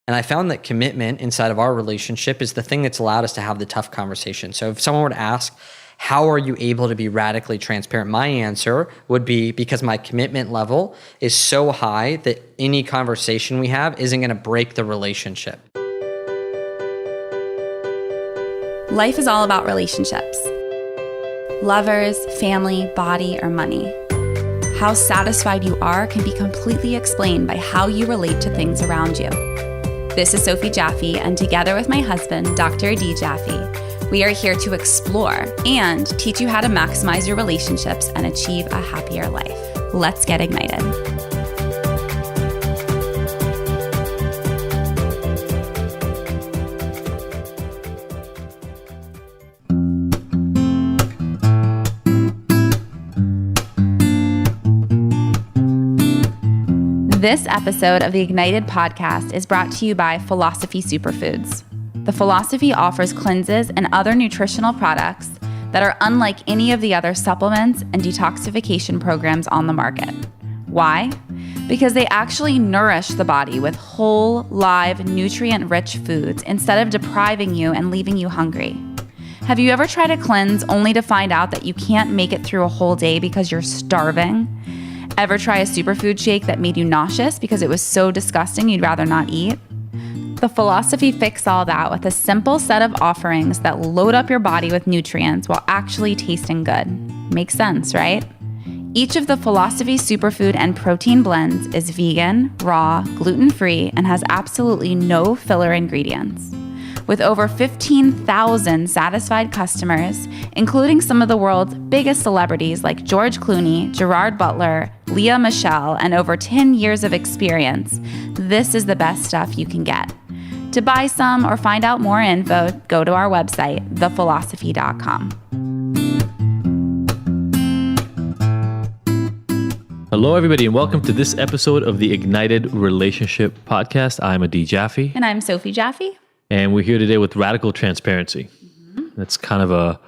And I found that commitment inside of our relationship is the thing that's allowed us to have the tough conversation. So if someone were to ask, how are you able to be radically transparent? My answer would be because my commitment level is so high that any conversation we have isn't going to break the relationship. Life is all about relationships. Lovers, family, body, or money. How satisfied you are can be completely explained by how you relate to things around you. This is Sophie Jaffe, and together with my husband, Dr. Adi Jaffe, we are here to explore and teach you how to maximize your relationships and achieve a happier life. Let's get ignited. This episode of the Ignited podcast is brought to you by Philosophy Superfoods. The Philosophy offers cleanses and other nutritional products that are unlike any of the other supplements and detoxification programs on the market. Why? Because they actually nourish the body with whole, live, nutrient-rich foods instead of depriving you and leaving you hungry. Have you ever tried a cleanse only to find out that you can't make it through a whole day because you're starving? Ever try a superfood shake that made you nauseous because it was so disgusting you'd rather not eat? The Philosophy fix all that with a simple set of offerings that load up your body with nutrients while actually tasting good. Makes sense, right? Each of the Philosophy superfood and protein blends is vegan, raw, gluten-free, and has absolutely no filler ingredients. With over 15,000 satisfied customers, including some of the world's biggest celebrities like George Clooney, Gerard Butler, Lea Michele, and over 10 years of experience, this is the best stuff you can get. To buy some or find out more info, go to our website, thephilosophy.com. Hello, everybody, and welcome to this episode of the Ignited Relationship Podcast. I'm Adi Jaffe. And I'm Sophie Jaffe. And we're here today with radical transparency. That's kind of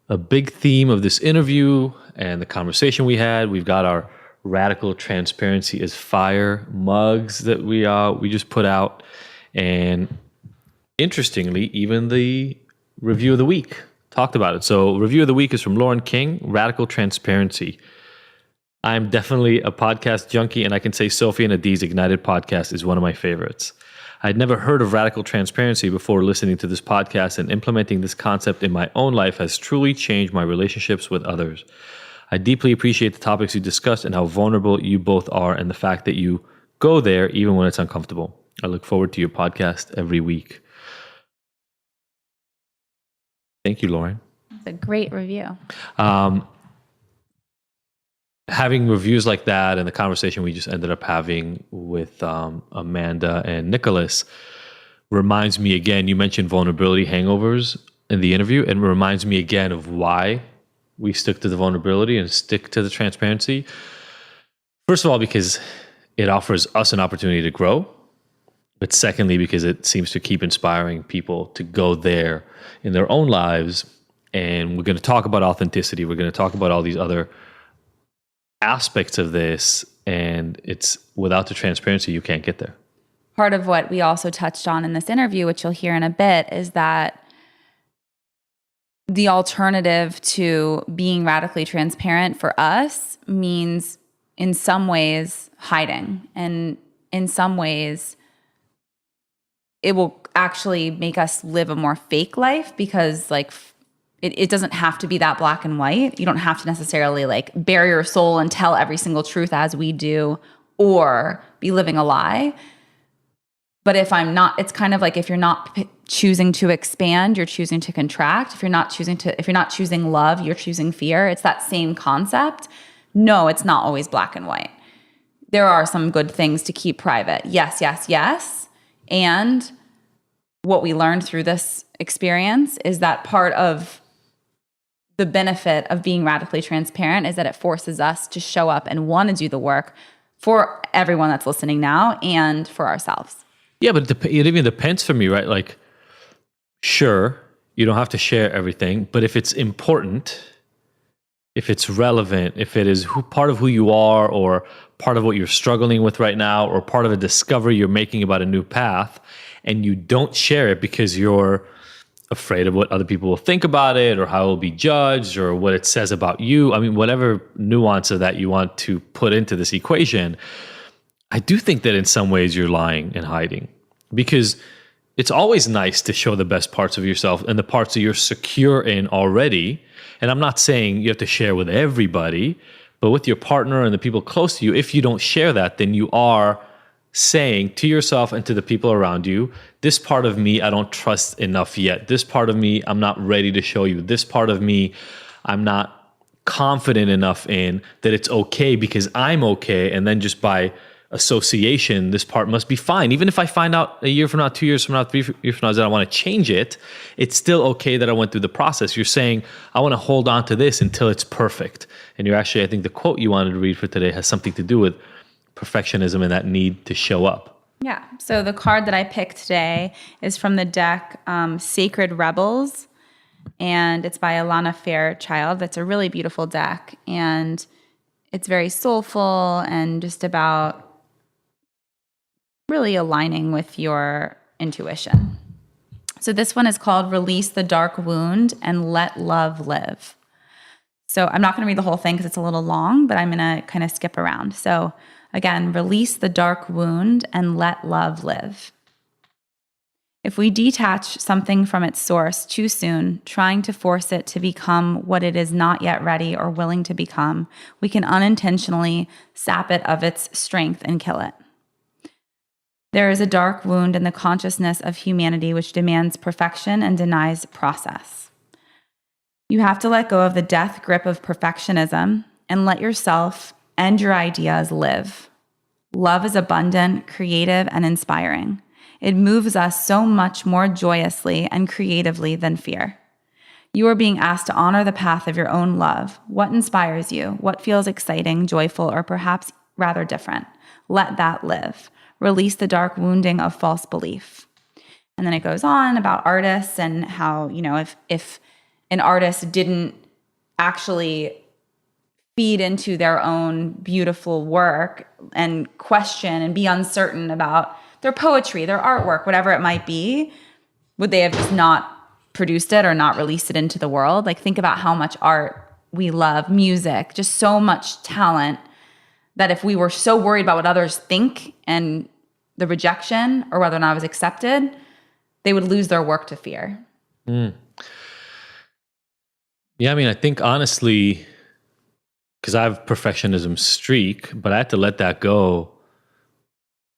a big theme of this interview and the conversation we had. We've got our Radical Transparency is Fire mugs that we just put out. And interestingly, even the review of the week talked about it. So review of the week is from Lauren King, Radical Transparency. I'm definitely a podcast junkie, and I can say Sophie and Adi's Ignited podcast is one of my favorites. I'd never heard of radical transparency before listening to this podcast, and implementing this concept in my own life has truly changed my relationships with others. I deeply appreciate the topics you discussed and how vulnerable you both are, and the fact that you go there even when it's uncomfortable. I look forward to your podcast every week. Thank you, Lauren. It's a great review. Having reviews like that and the conversation we just ended up having with Amanda and Nicholas reminds me again, you mentioned vulnerability hangovers in the interview, and it reminds me again of why we stick to the vulnerability and stick to the transparency. First of all, because it offers us an opportunity to grow. But secondly, because it seems to keep inspiring people to go there in their own lives. And we're going to talk about authenticity. We're going to talk about all these other aspects of this, and it's without the transparency, you can't get there. Part of what we also touched on in this interview, which you'll hear in a bit, is that the alternative to being radically transparent for us means in some ways hiding, and in some ways it will actually make us live a more fake life, because it doesn't have to be that black and white. You don't have to necessarily bare your soul and tell every single truth as we do, or be living a lie. But if I'm not, it's kind of like if you're not choosing to expand, you're choosing to contract. If you're not choosing love, you're choosing fear. It's that same concept. No, it's not always black and white. There are some good things to keep private. Yes, yes, yes. And what we learned through this experience is that part of the benefit of being radically transparent is that it forces us to show up and want to do the work for everyone that's listening now and for ourselves. Yeah, but it even depends for me, right? Sure, you don't have to share everything, but if it's important, if it's relevant, if it is part of who you are, or part of what you're struggling with right now, or part of a discovery you're making about a new path, and you don't share it because you're afraid of what other people will think about it or how it will be judged or what it says about you. I mean, whatever nuance of that you want to put into this equation, I do think that in some ways you're lying and hiding, because it's always nice to show the best parts of yourself and the parts that you're secure in already. And I'm not saying you have to share with everybody, but with your partner and the people close to you, if you don't share that, then you are saying to yourself and to the people around you, this part of me, I don't trust enough yet. This part of me, I'm not ready to show you. This part of me, I'm not confident enough in that it's okay because I'm okay. And then just by association, this part must be fine. Even if I find out a year from now, 2 years from now, 3 years from now that I want to change it, it's still okay that I went through the process. You're saying, I want to hold on to this until it's perfect. And you're actually, I think the quote you wanted to read for today has something to do with perfectionism and that need to show up. Yeah. So the card that I picked today is from the deck Sacred Rebels, and it's by Alana Fairchild. That's a really beautiful deck, and it's very soulful and just about really aligning with your intuition. So this one is called Release the Dark Wound and Let Love Live. So I'm not going to read the whole thing because it's a little long, but I'm going to kind of skip around. So again, release the dark wound and let love live. If we detach something from its source too soon, trying to force it to become what it is not yet ready or willing to become, we can unintentionally sap it of its strength and kill it. There is a dark wound in the consciousness of humanity which demands perfection and denies process. You have to let go of the death grip of perfectionism and let yourself and your ideas live. Love is abundant, creative, and inspiring. It moves us so much more joyously and creatively than fear. You are being asked to honor the path of your own love. What inspires you? What feels exciting, joyful, or perhaps rather different? Let that live. Release the dark wounding of false belief. And then it goes on about artists and how, if an artist didn't actually feed into their own beautiful work and question and be uncertain about their poetry, their artwork, whatever it might be, would they have just not produced it or not released it into the world? Like, think about how much art we love, music, just so much talent, that if we were so worried about what others think and the rejection or whether or not it was accepted, they would lose their work to fear. Yeah, I mean, I think honestly, because I have perfectionism streak, but I had to let that go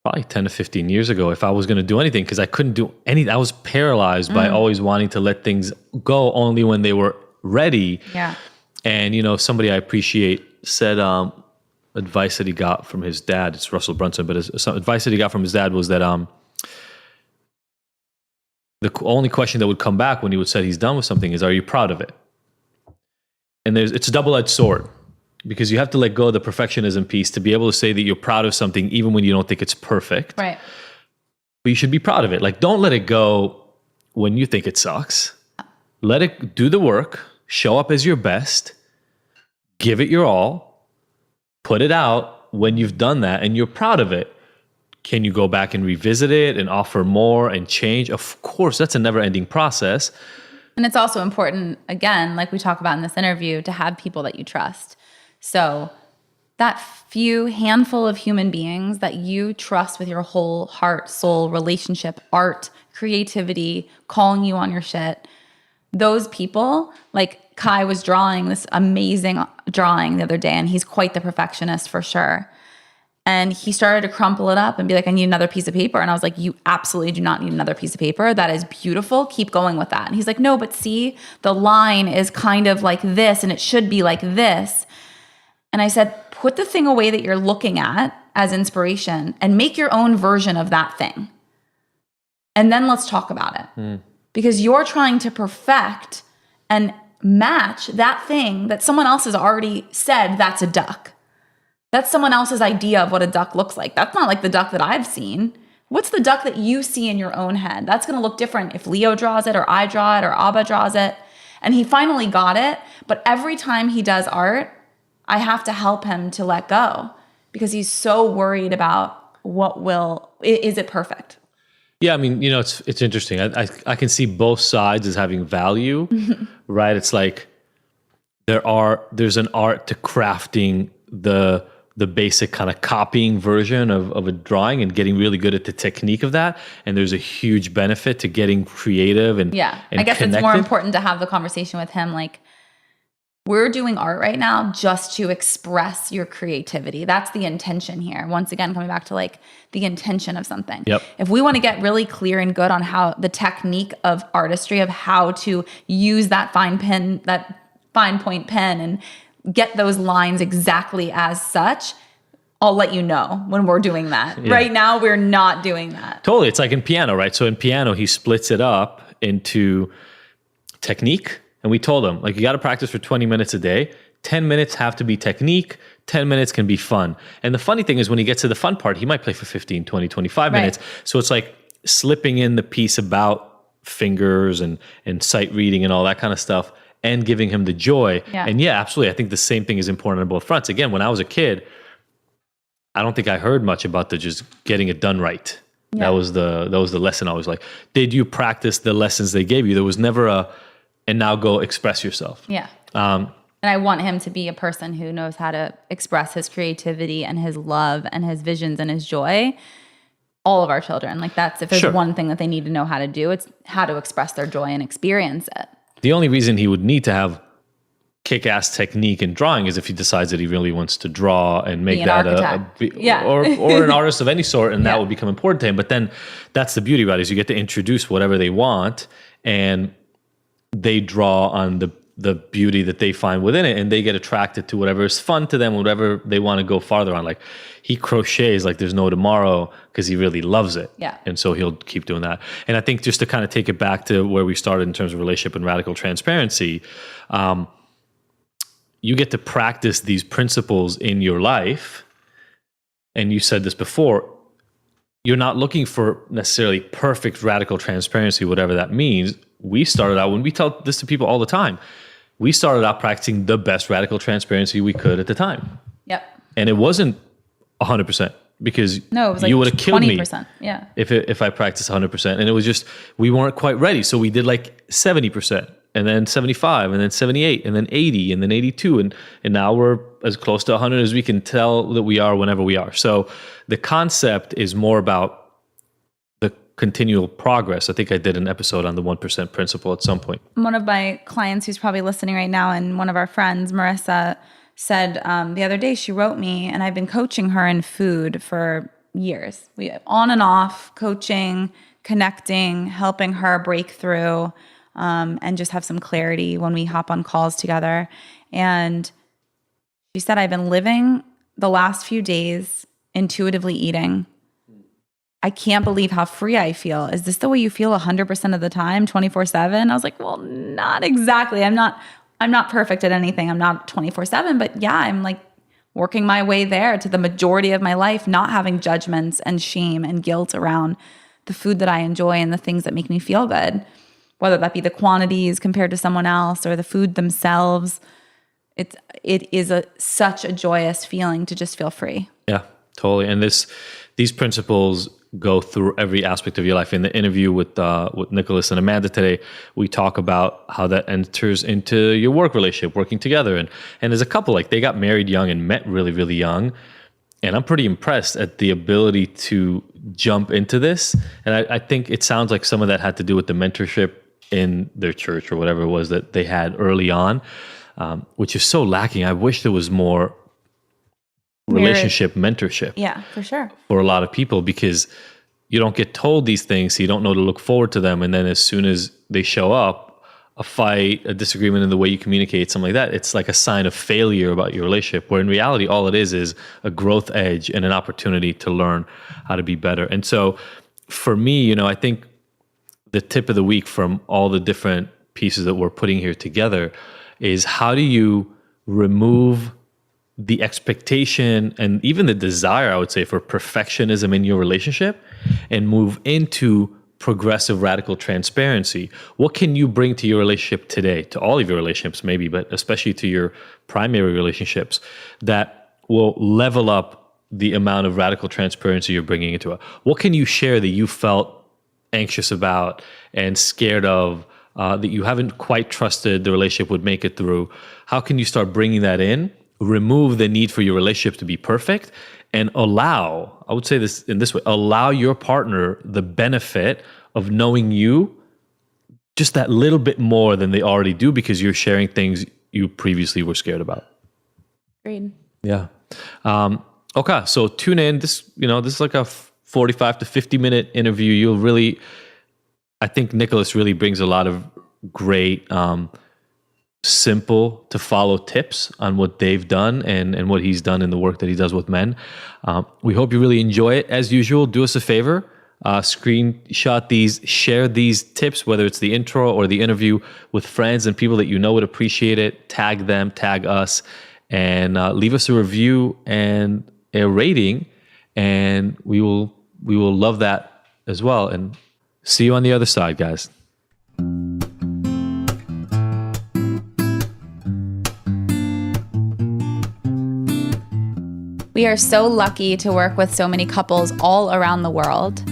probably 10 to 15 years ago if I was going to do anything, because I couldn't do anything. I was paralyzed by always wanting to let things go only when they were ready. Yeah. And, somebody I appreciate said advice that he got from his dad. It's Russell Brunson, but some advice that he got from his dad was that the only question that would come back when he would say he's done with something is, are you proud of it? And it's a double-edged sword, because you have to let go of the perfectionism piece to be able to say that you're proud of something even when you don't think it's perfect. Right. But you should be proud of it. Like, don't let it go when you think it sucks. Let it do the work, show up as your best, give it your all, put it out when you've done that and you're proud of it. Can you go back and revisit it and offer more and change? Of course, that's a never-ending process. And it's also important, again, like we talk about in this interview, to have people that you trust. So that handful of human beings that you trust with your whole heart, soul, relationship, art, creativity, calling you on your shit, those people, like Kai was drawing this amazing drawing the other day, and he's quite the perfectionist for sure. And he started to crumple it up and be like, I need another piece of paper. And I was like, you absolutely do not need another piece of paper. That is beautiful. Keep going with that. And he's like, no, but see, the line is kind of like this and it should be like this. And I said, put the thing away that you're looking at as inspiration and make your own version of that thing. And then let's talk about it. Because you're trying to perfect and match that thing that someone else has already said that's a duck. That's someone else's idea of what a duck looks like. That's not like the duck that I've seen. What's the duck that you see in your own head? That's going to look different if Leo draws it or I draw it or Abba draws it. And he finally got it. But every time he does art, I have to help him to let go because he's so worried about is it perfect? Yeah, I mean, it's interesting. I can see both sides as having value, right? It's like there's an art to crafting the basic kind of copying version of a drawing and getting really good at the technique of that. And there's a huge benefit to getting creative and I guess connected. It's more important to have the conversation with him like, we're doing art right now just to express your creativity. That's the intention here. Once again, coming back to like the intention of something. Yep. If we want to get really clear and good on how the technique of artistry, of how to use that fine point pen and get those lines exactly as such, I'll let you know when we're doing that. Yeah. Right now, we're not doing that. Totally. It's like in piano, right? So in piano, he splits it up into technique. And we told him, like, you got to practice for 20 minutes a day. 10 minutes have to be technique. 10 minutes can be fun. And the funny thing is when he gets to the fun part, he might play for 15, 20, 25 minutes. So it's like slipping in the piece about fingers and sight reading and all that kind of stuff and giving him the joy. Yeah. And yeah, absolutely. I think the same thing is important on both fronts. Again, when I was a kid, I don't think I heard much about the just getting it done right. Yeah. That was the lesson I was like, did you practice the lessons they gave you? There was never and now go express yourself. Yeah. And I want him to be a person who knows how to express his creativity and his love and his visions and his joy. All of our children. Like that's, if there's one thing that they need to know how to do, it's how to express their joy and experience it. The only reason he would need to have kick-ass technique in drawing is if he decides that he really wants to draw and make that or an artist of any sort, and that would become important to him. But then that's the beauty about it, is you get to introduce whatever they want and they draw on the beauty that they find within it, and they get attracted to whatever is fun to them, whatever they want to go farther on. Like he crochets like there's no tomorrow because he really loves it. Yeah. And so he'll keep doing that. And I think just to kind of take it back to where we started in terms of relationship and radical transparency, you get to practice these principles in your life. And you said this before, you're not looking for necessarily perfect radical transparency, whatever that means. We started out, when we tell this to people all the time, we started out practicing the best radical transparency we could at the time. Yep. And it wasn't 100% because it was like you would have killed me if I practiced 100%. And it was just, we weren't quite ready. So we did like 70% and then 75 and then 78 and then 80 and then 82. And now we're as close to 100 as we can tell that we are whenever we are. So the concept is more about continual progress. I think I did an episode on the 1% principle at some point. One of my clients who's probably listening right now, and one of our friends, Marissa, said the other day, she wrote me, and I've been coaching her in food for years. We on and off coaching, connecting, helping her break through, and just have some clarity when we hop on calls together. And she said, I've been living the last few days intuitively eating. I can't believe how free I feel. Is this the way you feel 100% of the time, 24/7? I was like, well, not exactly. I'm not perfect at anything. I'm not 24/7, but yeah, I'm like working my way there to the majority of my life, not having judgments and shame and guilt around the food that I enjoy and the things that make me feel good, whether that be the quantities compared to someone else or the food themselves. It is such a joyous feeling to just feel free. Yeah, totally. And these principles go through every aspect of your life. In the interview with Nicholas and Amanda today, we talk about how that enters into your work relationship, working together. And as a couple, like they got married young and met really, really young. And I'm pretty impressed at the ability to jump into this. And I think it sounds like some of that had to do with the mentorship in their church or whatever it was that they had early on, which is so lacking. I wish there was more relationship mentorship. Yeah, for sure. For a lot of people, because you don't get told these things, so you don't know to look forward to them. And then as soon as they show up, a fight, a disagreement in the way you communicate, something like that, it's like a sign of failure about your relationship, where in reality, all it is a growth edge and an opportunity to learn how to be better. And so for me, I think the tip of the week from all the different pieces that we're putting here together is, how do you remove the expectation and even the desire, I would say, for perfectionism in your relationship and move into progressive radical transparency? What can you bring to your relationship today, to all of your relationships maybe, but especially to your primary relationships, that will level up the amount of radical transparency you're bringing into it? What can you share that you felt anxious about and scared of, that you haven't quite trusted the relationship would make it through, how can you start bringing that in, remove the need for your relationship to be perfect, and allow, I would say this in this way, allow your partner the benefit of knowing you just that little bit more than they already do because you're sharing things you previously were scared about. Agreed. Yeah. Okay. So tune in. This is like a 45 to 50-minute interview. You'll really, I think Nicholas really brings a lot of great, simple to follow tips on what they've done and what he's done in the work that he does with men. We hope you really enjoy it. As usual, do us a favor. Screenshot these, share these tips, whether it's the intro or the interview, with friends and people that you know would appreciate it. Tag them, tag us, and leave us a review and a rating, and we will love that as well. And see you on the other side, guys. We are so lucky to work with so many couples all around the world.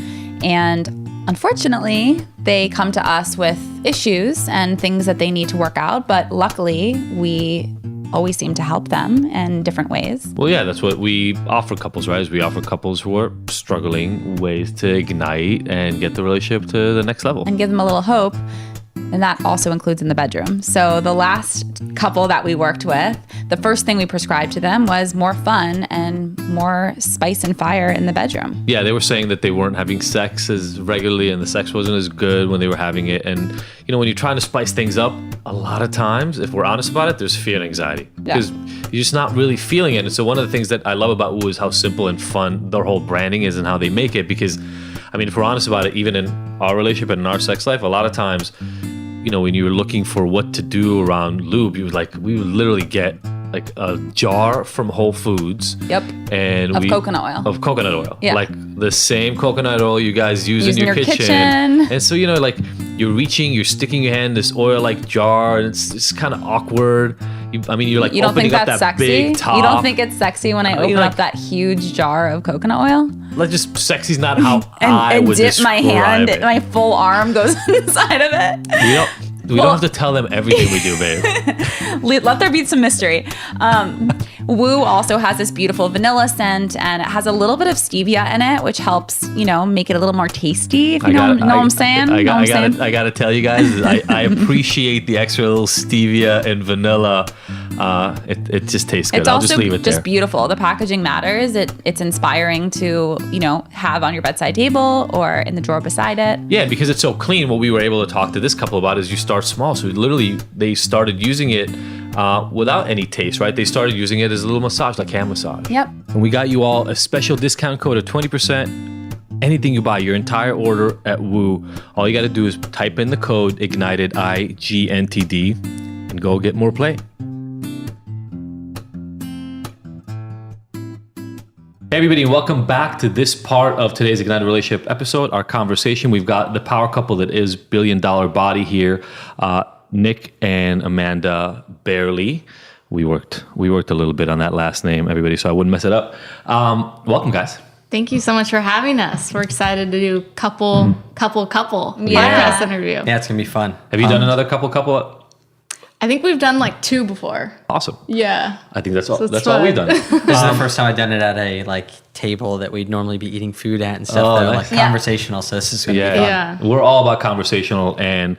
And unfortunately, they come to us with issues and things that they need to work out. But luckily, we always seem to help them in different ways. Well, yeah, that's what we offer couples, right? Is we offer couples who are struggling ways to ignite and get the relationship to the next level. And give them a little hope. And that also includes in the bedroom. So the last couple that we worked with, the first thing we prescribed to them was more fun and more spice and fire in the bedroom. Yeah, they were saying that they weren't having sex as regularly and the sex wasn't as good when they were having it. And, when you're trying to spice things up, a lot of times, if we're honest about it, there's fear and anxiety. Because you're just not really feeling it. And so one of the things that I love about Woo is how simple and fun their whole branding is and how they make it. Because, if we're honest about it, even in our relationship and in our sex life, a lot of times, when you were looking for what to do around lube, we would literally get like a jar from Whole Foods. Yep. And coconut oil. Of coconut oil. Yeah. Like the same coconut oil you guys use in your kitchen. And so, you're sticking your hand in this oil-like jar, and it's kind of awkward. You're like you don't opening think up that's that sexy? big top. You don't think it's sexy when I open up that huge jar of coconut oil? Like, just sexy's not how and, I and would dip describe my hand, it. my full arm goes inside of it. We don't have to tell them everything we do, babe. Let there be some mystery. Woo also has this beautiful vanilla scent, and it has a little bit of stevia in it, which helps, make it a little more tasty, if you know what I'm saying. I got to tell you guys, I appreciate the extra little stevia and vanilla. It just tastes good. I'll just leave it there. It's also just beautiful. The packaging matters. It's inspiring to, have on your bedside table or in the drawer beside it. Yeah, because it's so clean. What we were able to talk to this couple about is you start small. So literally, they started using it without any taste, right? They started using it as a little massage, like hand massage. Yep. And we got you all a special discount code of 20%. Anything you buy, your entire order at Woo, all you got to do is type in the code IGNITED, IGNTD, and go get more play. Hey everybody, and welcome back to this part of today's Ignited Relationship episode, our conversation. We've got the power couple that is Billion Dollar Body here, Nic and Amanda Bayerle. We worked a little bit on that last name, everybody, so I wouldn't mess it up. Welcome, guys. Thank you so much for having us. We're excited to do couple podcast interview. Yeah, it's going to be fun. Have you done another couple? I think we've done like 2 before. Awesome. Yeah. I think that's all. So That's all we've done. This is the first time I've done it at a table that we'd normally be eating food at and stuff. That are nice. conversational. So this is going to be fun. Yeah. We're all about conversational, and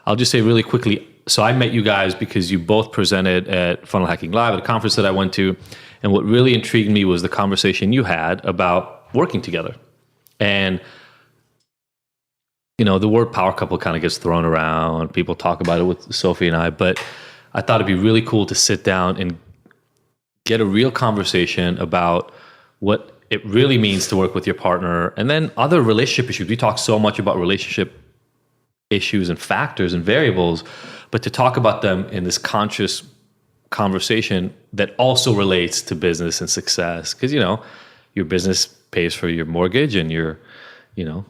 I'll just say really quickly. So I met you guys because you both presented at Funnel Hacking Live at a conference that I went to, and what really intrigued me was the conversation you had about working together. And the word power couple kind of gets thrown around. People talk about it with Sophie and I, but I thought it'd be really cool to sit down and get a real conversation about what it really means to work with your partner, and then other relationship issues. We talk so much about relationship issues and factors and variables, but to talk about them in this conscious conversation that also relates to business and success. Because, your business pays for your mortgage and your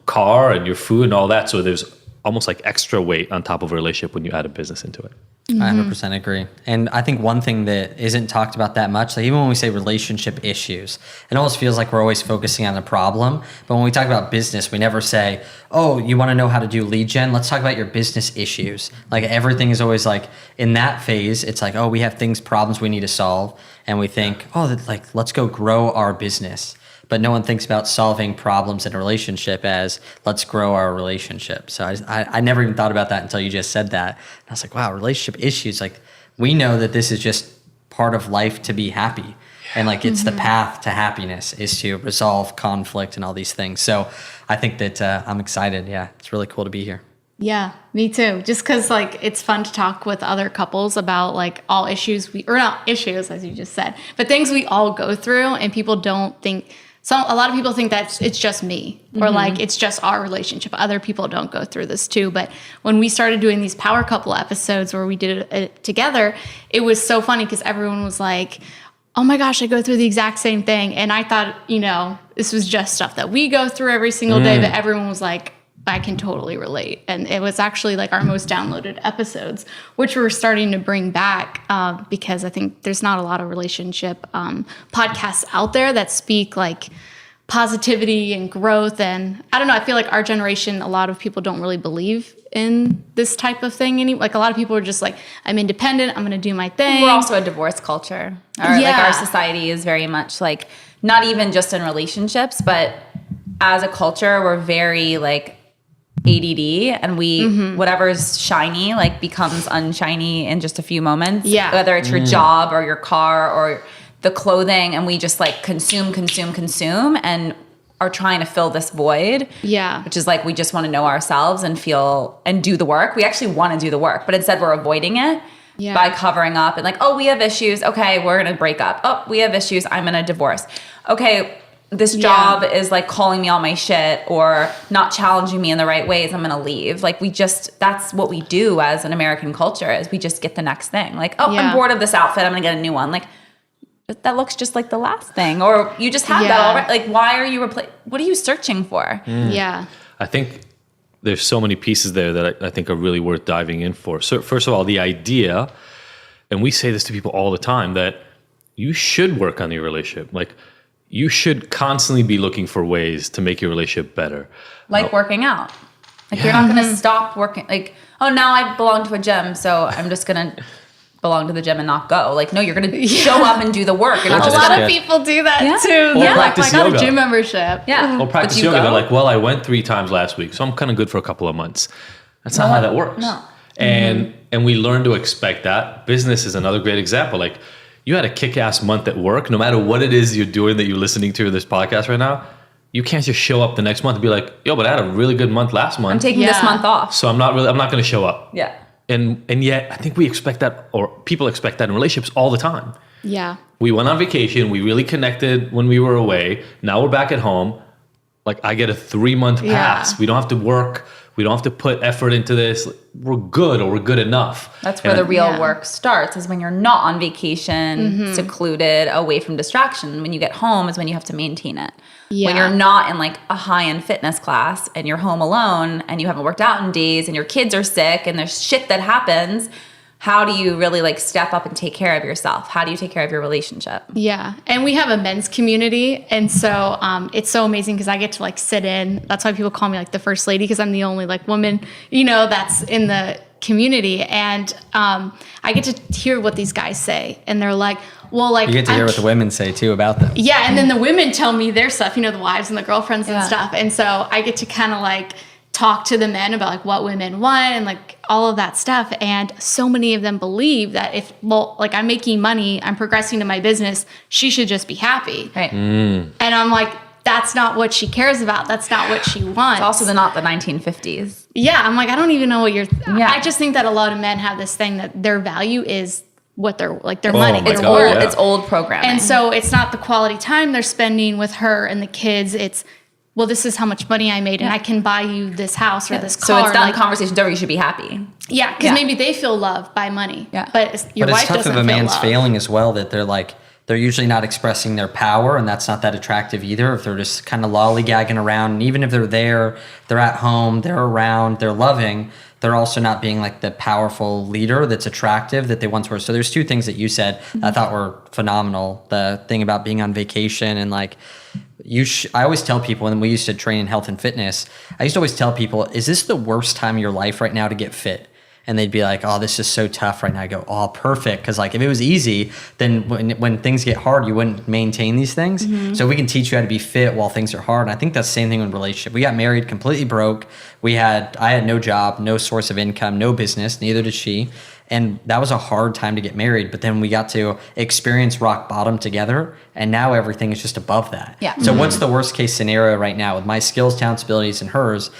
car and your food and all that. So there's almost like extra weight on top of a relationship when you add a business into it. I 100% agree. And I think one thing that isn't talked about that much, like even when we say relationship issues, it almost feels like we're always focusing on the problem. But when we talk about business, we never say, oh, you want to know how to do lead gen? Let's talk about your business issues. Like everything is always like in that phase, it's like, oh, we have problems we need to solve. And we think, oh, like let's go grow our business. But no one thinks about solving problems in a relationship as let's grow our relationship. So I never even thought about that until you just said that. And I was like, wow, relationship issues. Like we know that this is just part of life to be happy. And like it's the path to happiness is to resolve conflict and all these things. So I think that I'm excited. Yeah, it's really cool to be here. Yeah, me too. Just because like it's fun to talk with other couples about like all issues or not issues as you just said, but things we all go through and people don't think. So a lot of people think that it's just me or like it's just our relationship. Other people don't go through this too. But when we started doing these power couple episodes where we did it together, it was so funny because everyone was like, oh my gosh, I go through the exact same thing. And I thought, this was just stuff that we go through every single day. But everyone was like, I can totally relate. And it was actually like our most downloaded episodes, which we're starting to bring back because I think there's not a lot of relationship podcasts out there that speak like positivity and growth. And I don't know, I feel like our generation, a lot of people don't really believe in this type of thing anymore. Like a lot of people are just like, I'm independent, I'm going to do my thing. We're also a divorce culture. Like our society is very much like, not even just in relationships, but as a culture, we're very like ADD and we whatever's shiny like becomes unshiny in just a few moments. Yeah. Whether it's your job or your car or the clothing, and we just like consume and are trying to fill this void. Yeah. Which is like we just want to know ourselves and feel and do the work. We actually want to do the work, but instead we're avoiding it by covering up and like, oh, we have issues. Okay, we're gonna break up. Oh, we have issues. I'm gonna divorce. Okay, this job is like calling me on my shit or not challenging me in the right ways. I'm going to leave. Like that's what we do as an American culture is we just get the next thing. Like, oh, I'm bored of this outfit. I'm going to get a new one. Like that looks just like the last thing. Or you just have that already. Like, why are you what are you searching for? Yeah. I think there's so many pieces there that I think are really worth diving in for. So first of all, the idea, and we say this to people all the time, that you should work on your relationship. Like, you should constantly be looking for ways to make your relationship better. Like working out. Like you're not going to stop working. Like, oh, now I belong to a gym, so I'm just going to belong to the gym and not go. Like, no, you're going to show up and do the work. You're not A lot of people do that too. Or They're like, practice I got a yoga. gym membership. Yeah. Or practice yoga. They're like, well, I went 3 times last week, so I'm kind of good for a couple of months. That's not how that works. No. And we learn to expect that. Business is another great example. Like, you had a kick-ass month at work, no matter what it is you're doing that you're listening to in this podcast right now, you can't just show up the next month and be like, yo, but I had a really good month last month. I'm taking this month off. So I'm not going to show up. Yeah. And yet I think we expect that, or people expect that in relationships all the time. Yeah. We went on vacation. We really connected when we were away. Now we're back at home. Like, I get a 3-month pass. We don't have to work. We don't have to put effort into this. We're good, or we're good enough. That's where the real work starts, is when you're not on vacation, secluded, away from distraction. When you get home is when you have to maintain it. Yeah. When you're not in like a high-end fitness class and you're home alone and you haven't worked out in days and your kids are sick and there's shit that happens, how do you really like step up and take care of yourself? How do you take care of your relationship? Yeah. And we have a men's community. And so it's so amazing because I get to like sit in. That's why people call me like the first lady, because I'm the only like woman, that's in the community. And I get to hear what these guys say. And they're like, well, like, you get to hear what the women say too about them. Yeah. And then the women tell me their stuff, the wives and the girlfriends and stuff. And so I get to kind of like talk to the men about like what women want and like all of that stuff. And so many of them believe that I'm making money, I'm progressing to my business, she should just be happy. Right. And I'm like, that's not what she cares about. That's not what she wants. It's also not the 1950s. Yeah. I'm like, I don't even know what I just think that a lot of men have this thing that their value is what their money. It's old programming. And so it's not the quality time they're spending with her and the kids. It's, well, this is how much money I made and I can buy you this house or this car. So it's done, conversation's over, you should be happy. Yeah, because maybe they feel loved by money. Yeah. But your wife doesn't feel loved. But it's tough if a man's failing as well, that they're they're usually not expressing their power, and that's not that attractive either. If they're just kind of lollygagging around, and even if they're there, they're at home, they're around, they're loving, they're also not being like the powerful leader that's attractive that they once were. So there's two things that you said I thought were phenomenal. The thing about being on vacation and like, I always tell people, when we used to train in health and fitness, I used to always tell people, is this the worst time of your life right now to get fit? And they'd be like, oh, this is so tough right now. I go, oh, perfect. Because like if it was easy, then when things get hard, you wouldn't maintain these things. So we can teach you how to be fit while things are hard. And I think that's the same thing in a relationship. We got married completely broke. I had no job, no source of income, no business, neither did she. And that was a hard time to get married. But then we got to experience rock bottom together. And now everything is just above that. Yeah. So what's the worst case scenario right now with my skills, talents, abilities, and hers?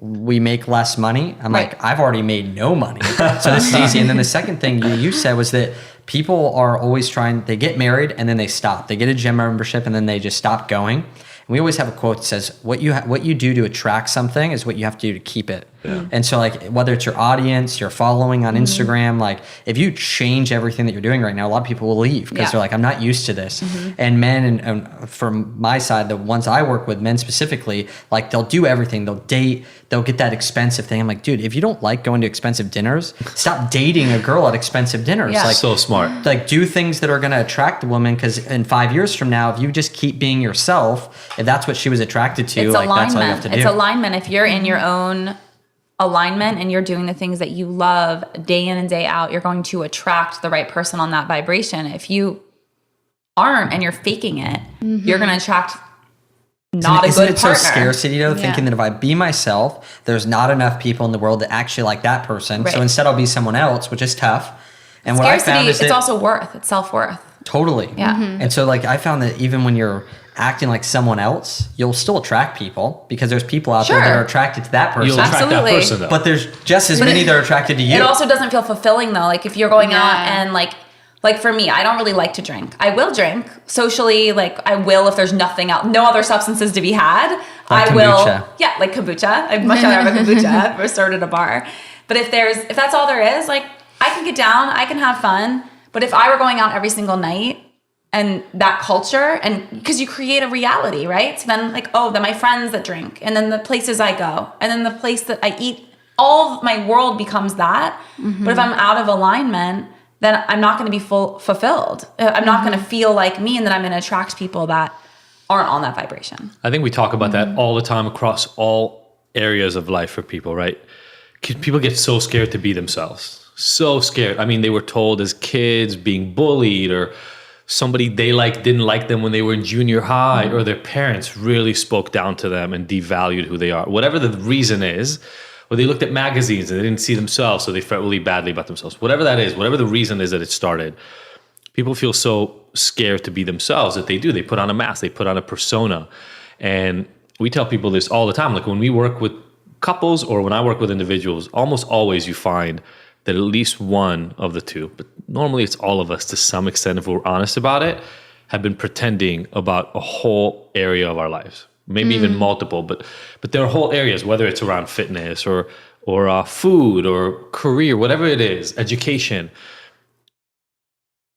We make less money. I'm like, I've already made no money. So this is easy. And then the second thing you said was that people are always they get married and then they stop. They get a gym membership and then they just stop going. And we always have a quote that says, what you do to attract something is what you have to do to keep it. Yeah. And so like, whether it's your audience, your following on Instagram, like if you change everything that you're doing right now, a lot of people will leave because they're like, I'm not used to this. And men, and from my side, the ones I work with, men specifically, like they'll do everything. They'll date, they'll get that expensive thing. I'm like, dude, if you don't like going to expensive dinners, stop dating a girl at expensive dinners. Yeah. Like, So smart. Like do things that are going to attract the woman. Because in 5 years from now, if you just keep being yourself, if that's what she was attracted to, It's like alignment. that's all you have to do. It's alignment. If you're in your own alignment and you're doing the things that you love day in and day out, you're going to attract the right person on that vibration. If you aren't and you're faking it, you're going to attract not a Isn't good it partner. so scarcity though? Thinking that if I be myself, there's not enough people in the world that actually like that person. Right. So instead I'll be someone else, which is tough. And what I Scarcity, found is it's that also worth. It's self-worth. totally. Yeah. And so like I found that even when you're acting like someone else, you'll still attract people because there's people out there that Sure. are attracted to that person. You'll attract Absolutely. that person though. But there's just as many that are attracted to you. It also doesn't feel fulfilling though. Like if you're going out Yeah. and like for me, I don't really like to drink. I will drink socially. Like I will if there's nothing else, no other substances to be had. Like I will. kombucha. Yeah, like kombucha. I'd much rather have a kombucha or started a bar. But if that's all there is, like I can get down, I can have fun. But if I were going out every single night and that culture, and because you create a reality, right? So then like, oh, then my friends that drink, and then the places I go, and then the place that I eat, all of my world becomes that. But if I'm out of alignment, then I'm not going to be fulfilled. I'm not going to feel like me, and then I'm going to attract people that aren't on that vibration. I think we talk about that all the time across all areas of life for people, right? People get so scared to be themselves. So scared. I mean, they were told as kids being bullied, or somebody they didn't like them when they were in junior high, or their parents really spoke down to them and devalued who they are. Whatever the reason is, or they looked at magazines and they didn't see themselves, so they felt really badly about themselves. Whatever that is, whatever the reason is that it started, people feel so scared to be themselves that they do. They put on a mask, they put on a persona. And we tell people this all the time. Like when we work with couples or when I work with individuals, almost always you find that at least one of the two, but normally it's all of us to some extent, if we're honest about it, have been pretending about a whole area of our lives. Maybe even multiple, but there are whole areas, whether it's around fitness or food or career, whatever it is, education.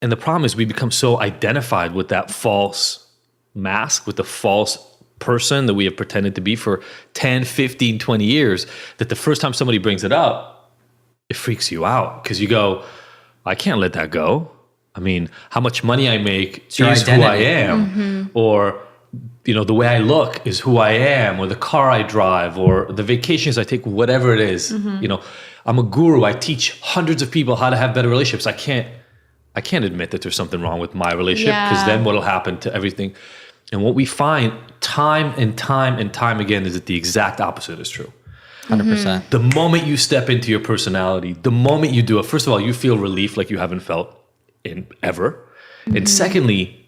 And the problem is we become so identified with that false mask, with the false person that we have pretended to be for 10, 15, 20 years, that the first time somebody brings it up, it freaks you out because you go, I can't let that go. I mean, how much money I make is who I am. Or, the way I look is who I am, or the car I drive, or the vacations I take, whatever it is. I'm a guru. I teach hundreds of people how to have better relationships. I can't admit that there's something wrong with my relationship, because then what'll happen to everything. And what we find time and time and time again is that the exact opposite is true. 100%. The moment you step into your personality, the moment you do it, first of all, you feel relief like you haven't felt in ever. And secondly,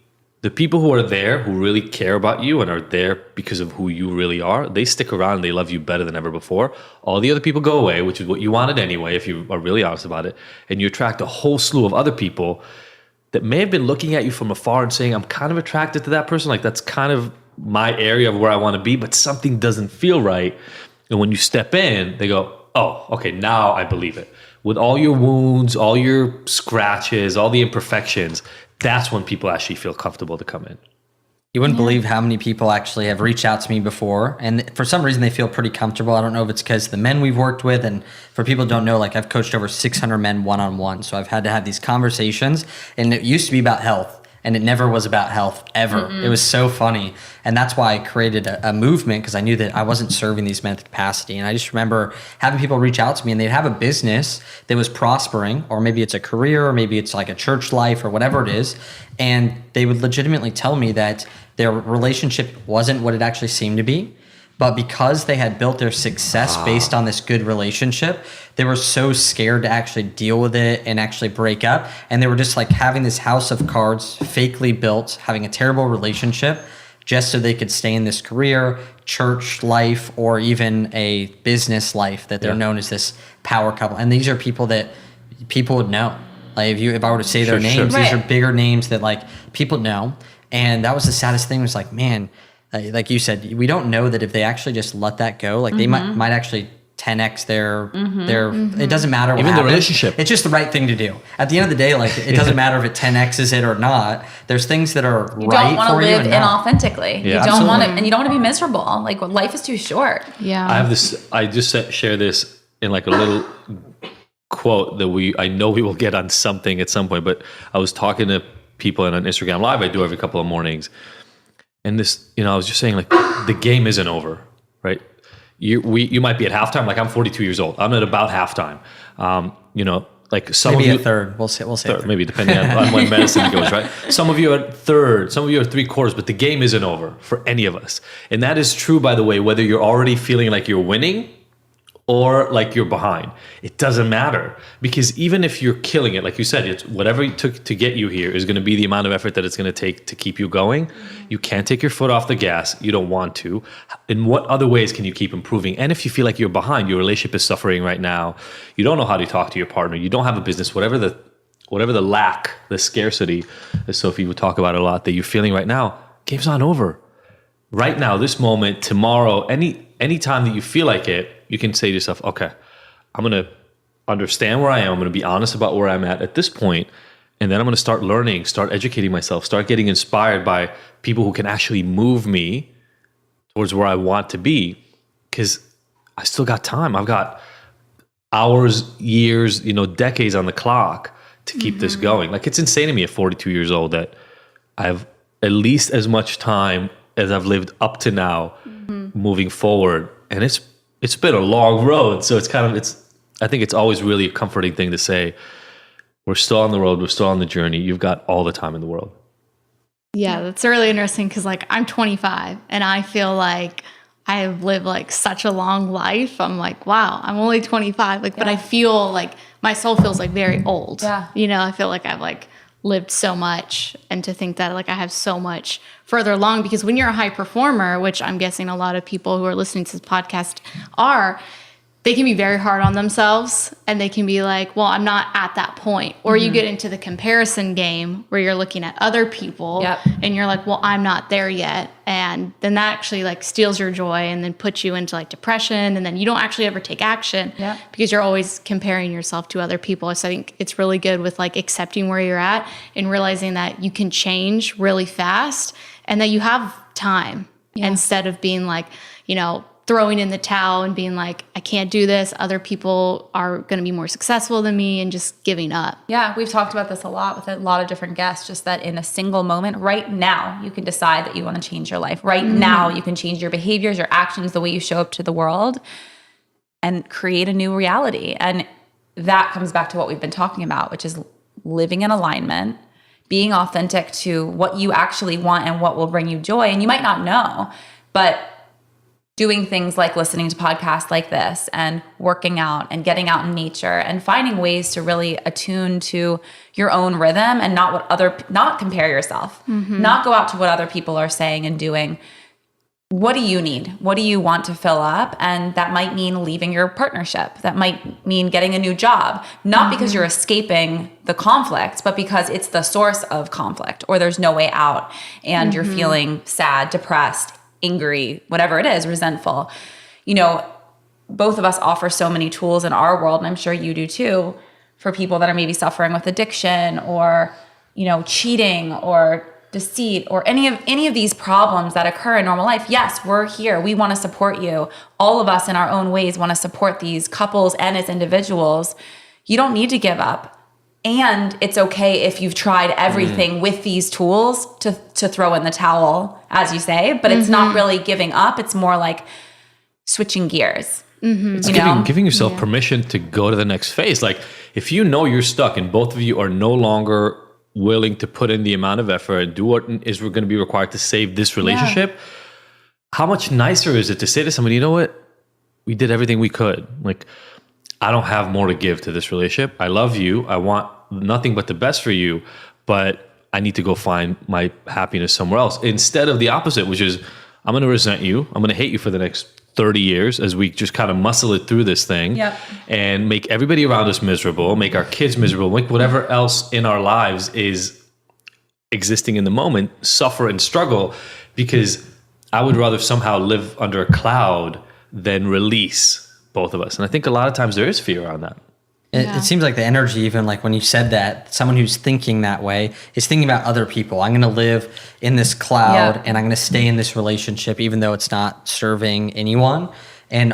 the people who are there, who really care about you and are there because of who you really are, they stick around and they love you better than ever before. All the other people go away, which is what you wanted anyway, if you are really honest about it. And you attract a whole slew of other people that may have been looking at you from afar and saying, I'm kind of attracted to that person. Like that's kind of my area of where I want to be, but something doesn't feel right. And when you step in, they go, oh, okay, now I believe it. With all your wounds, all your scratches, all the imperfections, that's when people actually feel comfortable to come in. You wouldn't believe how many people actually have reached out to me before, and for some reason they feel pretty comfortable. I don't know if it's because the men we've worked with, and for people who don't know, like I've coached over 600 men one-on-one, so I've had to have these conversations, and it used to be about health, and it never was about health ever. It was so funny, and that's why I created a movement, because I knew that I wasn't serving these men at the capacity. And I just remember having people reach out to me, and they'd have a business that was prospering, or maybe it's a career, or maybe it's like a church life, or whatever it is, and they would legitimately tell me that their relationship wasn't what it actually seemed to be. But because they had built their success based on this good relationship, they were so scared to actually deal with it and actually break up. And they were just like having this house of cards fakely built, having a terrible relationship just so they could stay in this career, church life, or even a business life that they're known as this power couple. And these are people that people would know. Like if I were to say their names, these are bigger names that like people know. And that was the saddest thing, was like, man, like you said, we don't know that if they actually just let that go, like they might actually 10x their it doesn't matter what even happens. the relationship. It's just the right thing to do. At the end of the day, like it doesn't matter if it 10x's it or not. There's things that are You right don't want to for you live and not. inauthentically. Yeah, you don't want to, absolutely. and you don't want to be miserable. Like life is too short. Yeah. I have this. I just share this in like a little quote that I know we will get on something at some point. But I was talking to people in an Instagram Live I do every couple of mornings, and this, I was just saying like the game isn't over, right? You might be at halftime. Like I'm 42 years old. I'm at about halftime. Like some Maybe of you a third. We'll say third, maybe depending on when medicine goes, right? Some of you are third, some of you are 3/4, but the game isn't over for any of us. And that is true, by the way, whether you're already feeling like you're winning or like you're behind. It doesn't matter, because even if you're killing it, like you said, it's whatever it took to get you here is going to be the amount of effort that it's going to take to keep you going. You can't take your foot off the gas. You don't want to. In what other ways can you keep improving? And if you feel like you're behind, your relationship is suffering right now, you don't know how to talk to your partner, you don't have a business, whatever the lack, the scarcity, as Sophie would talk about a lot, that you're feeling right now, game's not over. Right now, this moment, tomorrow, any time that you feel like it, you can say to yourself, okay, I'm going to understand where I am. I'm going to be honest about where I'm at this point. And then I'm going to start learning, start educating myself, start getting inspired by people who can actually move me towards where I want to be. Because I still got time. I've got hours, years, decades on the clock to keep this going. Like, it's insane to me at 42 years old that I have at least as much time as I've lived up to now moving forward. And it's been a long road. So I think it's always really a comforting thing to say, we're still on the road, we're still on the journey. You've got all the time in the world. Yeah, that's really interesting, because like I'm 25 and I feel like I have lived like such a long life. I'm like, wow, I'm only 25. Like, but I feel like my soul feels like very old. Yeah. I feel like I've like lived so much, and to think that like I have so much further along, because when you're a high performer, which I'm guessing a lot of people who are listening to this podcast are, they can be very hard on themselves, and they can be like, well, I'm not at that point. Or you get into the comparison game where you're looking at other people and you're like, well, I'm not there yet. And then that actually like steals your joy and then puts you into like depression. And then you don't actually ever take action because you're always comparing yourself to other people. So I think it's really good with like accepting where you're at and realizing that you can change really fast and that you have time instead of being like, throwing in the towel and being like, I can't do this. Other people are going to be more successful than me, and just giving up. Yeah, we've talked about this a lot with a lot of different guests, just that in a single moment, right now, you can decide that you want to change your life. Right now, you can change your behaviors, your actions, the way you show up to the world, and create a new reality. And that comes back to what we've been talking about, which is living in alignment, being authentic to what you actually want and what will bring you joy. And you might not know, but doing things like listening to podcasts like this and working out and getting out in nature and finding ways to really attune to your own rhythm and not compare yourself, not go out to what other people are saying and doing. What do you need? What do you want to fill up? And that might mean leaving your partnership. That might mean getting a new job, not because you're escaping the conflict, but because it's the source of conflict, or there's no way out and you're feeling sad, depressed, angry, whatever it is, resentful. Both of us offer so many tools in our world, and I'm sure you do too, for people that are maybe suffering with addiction or cheating or deceit or any of these problems that occur in normal life, yes, we're here. We want to support you. All of us in our own ways want to support these couples and as individuals. You don't need to give up. And it's okay if you've tried everything with these tools to throw in the towel, as you say, but it's not really giving up. It's more like switching gears. It's giving yourself permission to go to the next phase. Like if you know you're stuck and both of you are no longer willing to put in the amount of effort and do what is going to be required to save this relationship, how much nicer is it to say to somebody, you know what? We did everything we could. Like, I don't have more to give to this relationship. I love you. I want nothing but the best for you, but I need to go find my happiness somewhere else. Instead of the opposite, which is I'm going to resent you. I'm going to hate you for the next 30 years as we just kind of muscle it through this thing and make everybody around us miserable, make our kids miserable, make whatever else in our lives is existing in the moment, suffer and struggle, because I would rather somehow live under a cloud than release both of us. And I think a lot of times there is fear around that. It seems like the energy, even like when you said that, someone who's thinking that way is thinking about other people. I'm going to live in this cloud and I'm going to stay in this relationship, even though it's not serving anyone. And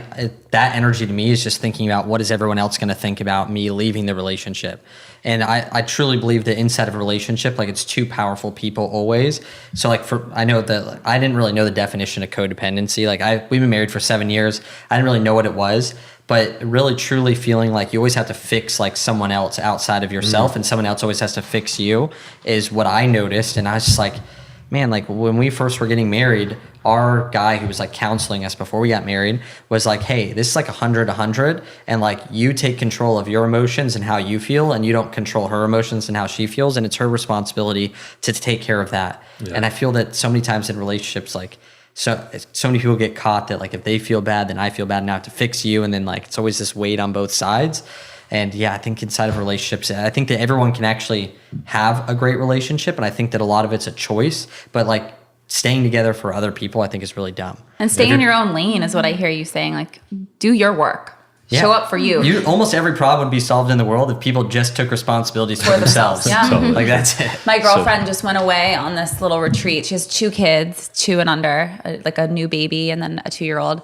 that energy to me is just thinking about what is everyone else going to think about me leaving the relationship. And I truly believe that inside of a relationship, like it's two powerful people always. So like I know that I didn't really know the definition of codependency. Like we've been married for 7 years. I didn't really know what it was. But really, truly feeling like you always have to fix like someone else outside of yourself and someone else always has to fix you is what I noticed. And I was just like, man, like when we first were getting married, our guy who was like counseling us before we got married was like, hey, this is like 100. And like you take control of your emotions and how you feel, and you don't control her emotions and how she feels. And it's her responsibility to take care of that. Yeah. And I feel that so many times in relationships, like, so many people get caught that like if they feel bad, then I feel bad and I have to fix you. And then like it's always this weight on both sides. And I think inside of relationships, I think that everyone can actually have a great relationship. And I think that a lot of it's a choice. But like staying together for other people, I think is really dumb. And stay in your own lane is what I hear you saying. Like do your work. Show up for you. Almost every problem would be solved in the world if people just took responsibilities for themselves. Yeah. Like that's it. My girlfriend just went away on this little retreat. She has 2 kids, 2 and under, like a new baby and then a 2-year-old.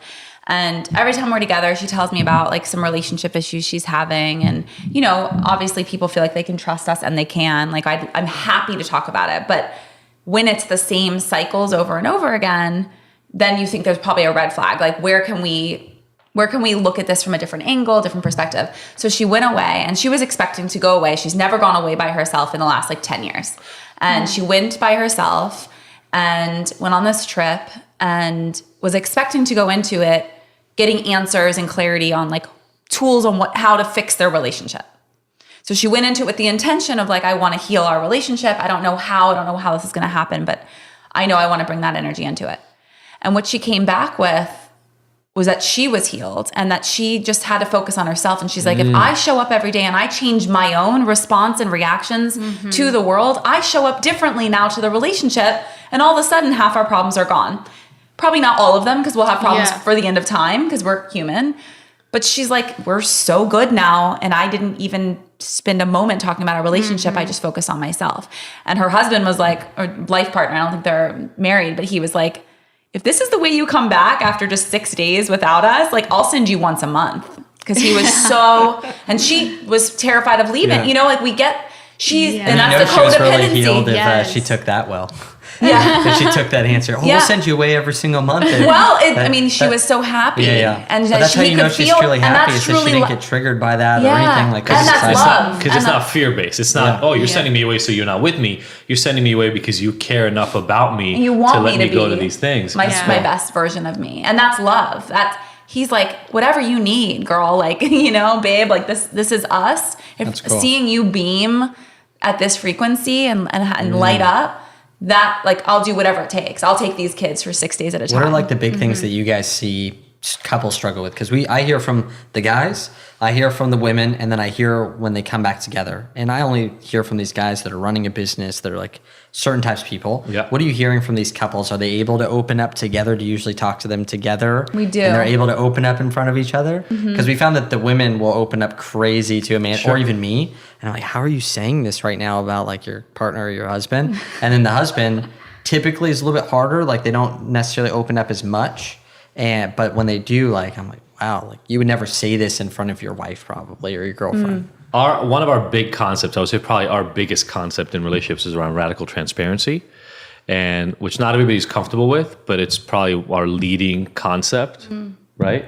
And every time we're together, she tells me about like some relationship issues she's having. And, obviously people feel like they can trust us and they can. Like I'm happy to talk about it. But when it's the same cycles over and over again, then you think there's probably a red flag. Like where can we look at this from a different angle, different perspective? So she went away and she was expecting to go away. She's never gone away by herself in the last like 10 years. And she went by herself and went on this trip and was expecting to go into it getting answers and clarity on like tools on how to fix their relationship. So she went into it with the intention of like, I want to heal our relationship. I don't know how this is going to happen, but I know I want to bring that energy into it. And what she came back with was that she was healed and that she just had to focus on herself. And she's like, if I show up every day and I change my own response and reactions to the world, I show up differently now to the relationship. And all of a sudden, half our problems are gone. Probably not all of them, because we'll have problems for the end of time because we're human. But she's like, we're so good now. And I didn't even spend a moment talking about our relationship. I just focused on myself. And her husband was like, or life partner, I don't think they're married, but he was like, if this is the way you come back after just 6 days without us, like I'll send you once a month. Because he was so, and she was terrified of leaving. Like we get, and that's the she was really codependency. healed if she took that well. Yeah. If she took that answer. We'll send you away every single month. She was so happy. Yeah. And but that's how you know she's truly happy, is that she didn't get triggered by that or anything like that. And that's love. Because it's not fear-based. It's not, you're sending me away so you're not with me. You're sending me away because you care enough about me and you want to let me go be to these things. My best version of me. And that's love. He's like, whatever you need, girl, like, babe, like this is us. If seeing you beam at this frequency and light up, that like I'll do whatever it takes. I'll take these kids for 6 days at a time. What are like the big things that you guys see couples struggle with? Because I hear from the guys, I hear from the women, and then I hear when they come back together. And I only hear from these guys that are running a business, that are like certain types of people. Yeah. What are you hearing from these couples? Are they able to open up together? Do you usually talk to them together? We do. And they're able to open up in front of each other? Because we found that the women will open up crazy to a man, or even me. And I'm like, how are you saying this right now about like your partner or your husband? And then the husband typically is a little bit harder. Like they don't necessarily open up as much. But when they do, like, I'm like, wow, like you would never say this in front of your wife probably, or your girlfriend. One of our big concepts, I would say probably our biggest concept in relationships, is around radical transparency, and which not everybody's comfortable with, but it's probably our leading concept, right?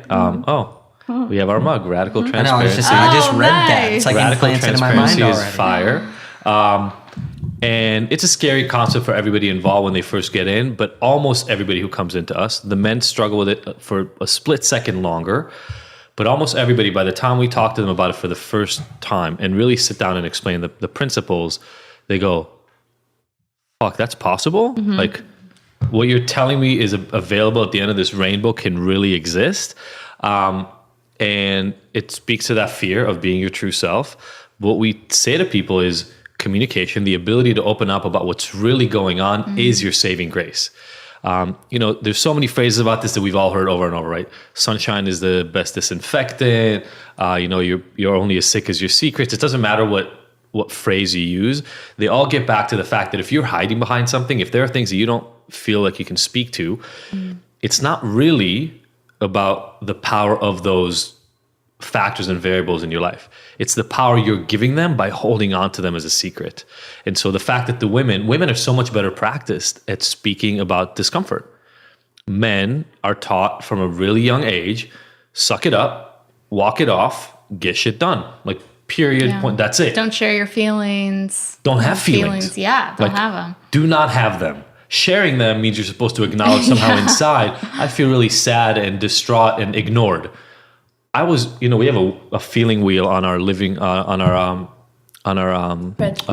We have our mug, radical I transparency. know, I just read that. It's like Radical implanted in my mind transparency already. is fire. And it's a scary concept for everybody involved when they first get in, but almost everybody who comes into us, the men struggle with it for a split second longer, but almost everybody, by the time we talk to them about it for the first time and really sit down and explain the principles, they go, fuck, that's possible? Like, what you're telling me is available at the end of this rainbow can really exist. And it speaks to that fear of being your true self. What we say to people is communication, the ability to open up about what's really going on is your saving grace. There's so many phrases about this that we've all heard over and over, right? Sunshine is the best disinfectant. You're only as sick as your secrets. It doesn't matter what phrase you use. They all get back to the fact that if you're hiding behind something, if there are things that you don't feel like you can speak to, it's not really about the power of those factors and variables in your life. It's the power you're giving them by holding on to them as a secret. And so the fact that women are so much better practiced at speaking about discomfort. Men are taught from a really young age, suck it up, walk it off, get shit done. Like, period, point, that's it. Don't share your feelings. Don't have feelings. Yeah, don't have them. Do not have them. Sharing them means you're supposed to acknowledge somehow inside, I feel really sad and distraught and ignored. We have a feeling wheel on our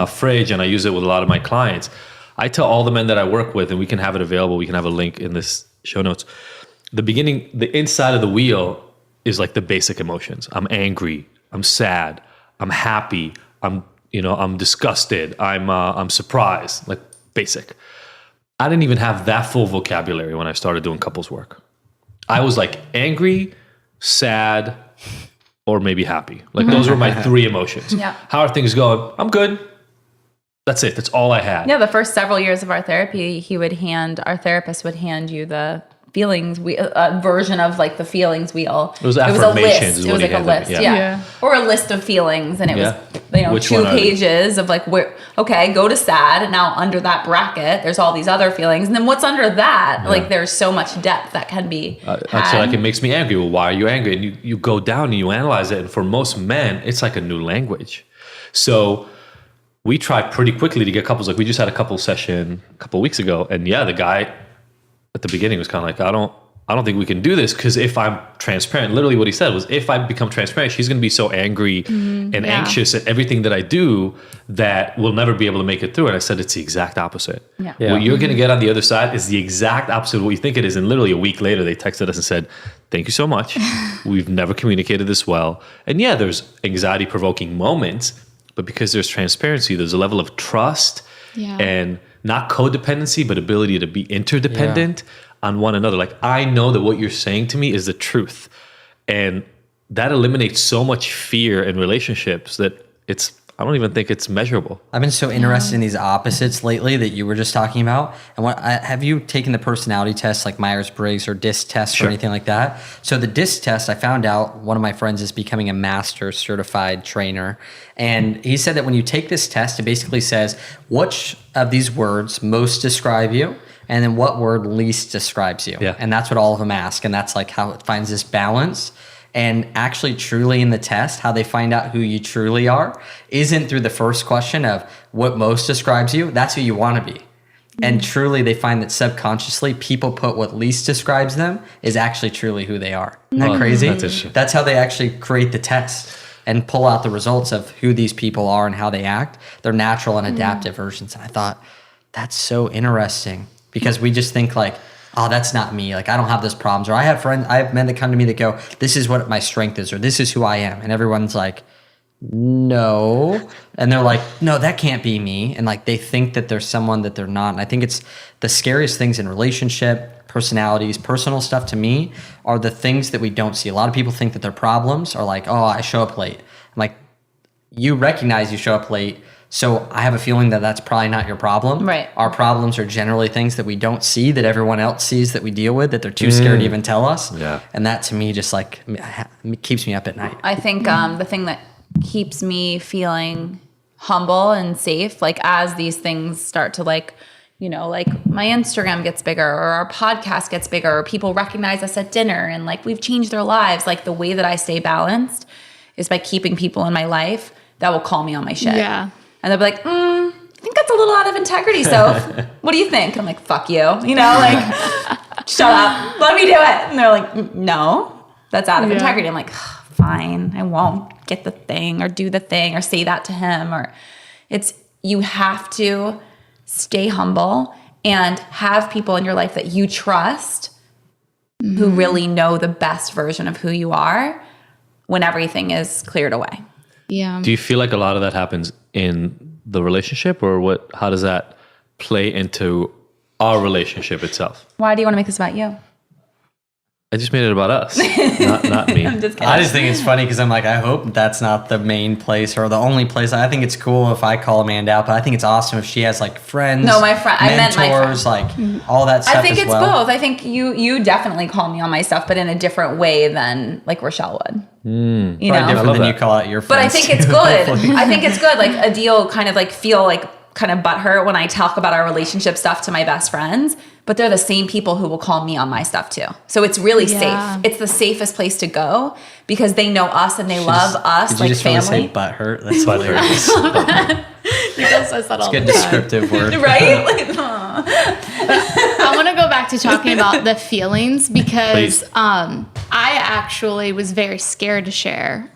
fridge, and I use it with a lot of my clients. I tell all the men that I work with, and we can have it available. We can have a link in this show notes. The inside of the wheel is like the basic emotions. I'm angry. I'm sad. I'm happy. I'm disgusted. I'm surprised. Like basic. I didn't even have that full vocabulary when I started doing couples work. I was like angry, sad, or maybe happy. Like those were my three emotions. Yeah. How are things going? I'm good. That's it. That's all I had. Yeah, the first several years of our therapy, our therapist would hand you the feelings version of like the feelings wheel. It was affirmations. It was like a list. Yeah. Or a list of feelings, and it was Which 2 one are they? pages of like go to sad. Now under that bracket, there's all these other feelings, and then what's under that? Yeah. Like there's so much depth that can be. So like it makes me angry. Well, why are you angry? And you go down and you analyze it. And for most men, it's like a new language. So we try pretty quickly to get couples. Like we just had a couple session a couple weeks ago, and the guy at the beginning was kind of like, I don't think we can do this, because if I'm transparent, literally what he said was, if I become transparent, she's going to be so angry and anxious at everything that I do that we'll never be able to make it through. And I said, it's the exact opposite. Yeah. What you're going to get on the other side is the exact opposite of what you think it is. And literally a week later, they texted us and said, thank you so much. We've never communicated this well. And there's anxiety provoking moments, but because there's transparency, there's a level of trust and not codependency, but ability to be interdependent on one another. Like, I know that what you're saying to me is the truth. And that eliminates so much fear in relationships that I don't even think it's measurable. I've been so interested in these opposites lately that you were just talking about. And have you taken the personality test, like Myers-Briggs or DISC test or anything like that? So the DISC test, I found out one of my friends is becoming a master certified trainer. And he said that when you take this test, it basically says, which of these words most describe you? And then what word least describes you? Yeah. And that's what all of them ask. And that's like how it finds this balance. And actually, truly in the test, how they find out who you truly are isn't through the first question of what most describes you. That's who you want to be. And truly, they find that subconsciously, people put what least describes them is actually truly who they are. Isn't that crazy? That's interesting. That's how they actually create the test and pull out the results of who these people are and how they act. They're natural and adaptive versions. And I thought, that's so interesting, because we just think like, oh, that's not me. Like, I don't have those problems. Or I have men that come to me that go, this is what my strength is, or this is who I am. And everyone's like, no. And they're like, no, that can't be me. And like, they think that there's someone that they're not. And I think it's the scariest things in relationship, personalities, personal stuff to me are the things that we don't see. A lot of people think that their problems are like, oh, I show up late. I'm like, you recognize you show up late. So I have a feeling that that's probably not your problem. Right. Our problems are generally things that we don't see, that everyone else sees, that we deal with, that they're too scared to even tell us. Yeah. And that to me just like keeps me up at night. I think the thing that keeps me feeling humble and safe, like as these things start to like, you know, like my Instagram gets bigger or our podcast gets bigger or people recognize us at dinner and like we've changed their lives. Like the way that I stay balanced is by keeping people in my life that will call me on my shit. Yeah. And they'll be like, I think that's a little out of integrity, Soph. What do you think? And I'm like, fuck you. You know, like, shut up. Let me do it. And they're like, no, that's out of integrity. I'm like, fine, I won't get the thing or do the thing or say that to him. Or you have to stay humble and have people in your life that you trust who really know the best version of who you are when everything is cleared away. Yeah. Do you feel like a lot of that happens in the relationship, or how does that play into our relationship itself? Why do you want to make this about you? I just made it about us, not me. I'm just kidding. I just think it's funny because I'm like, I hope that's not the main place or the only place. I think it's cool if I call Amanda out, but I think it's awesome if she has like friends. No, my friend. I meant my mentors, like all that stuff. I think as it's well. both. I think you definitely call me on my stuff, but in a different way than like Rochelle would. You Probably know, different than that. you call out your but I friends. think it's good. I think it's good. Like Adil kind of like feel like kind of butthurt when I talk about our relationship stuff to my best friends, but they're the same people who will call me on my stuff too. So it's really safe. It's the safest place to go because they know us and they love us Did like you just family. really say butthurt? That's But hilarious. Nicholas says that all Good the time. descriptive word. Right? Like, I want to go back to talking about the feelings because Please. I actually was very scared to share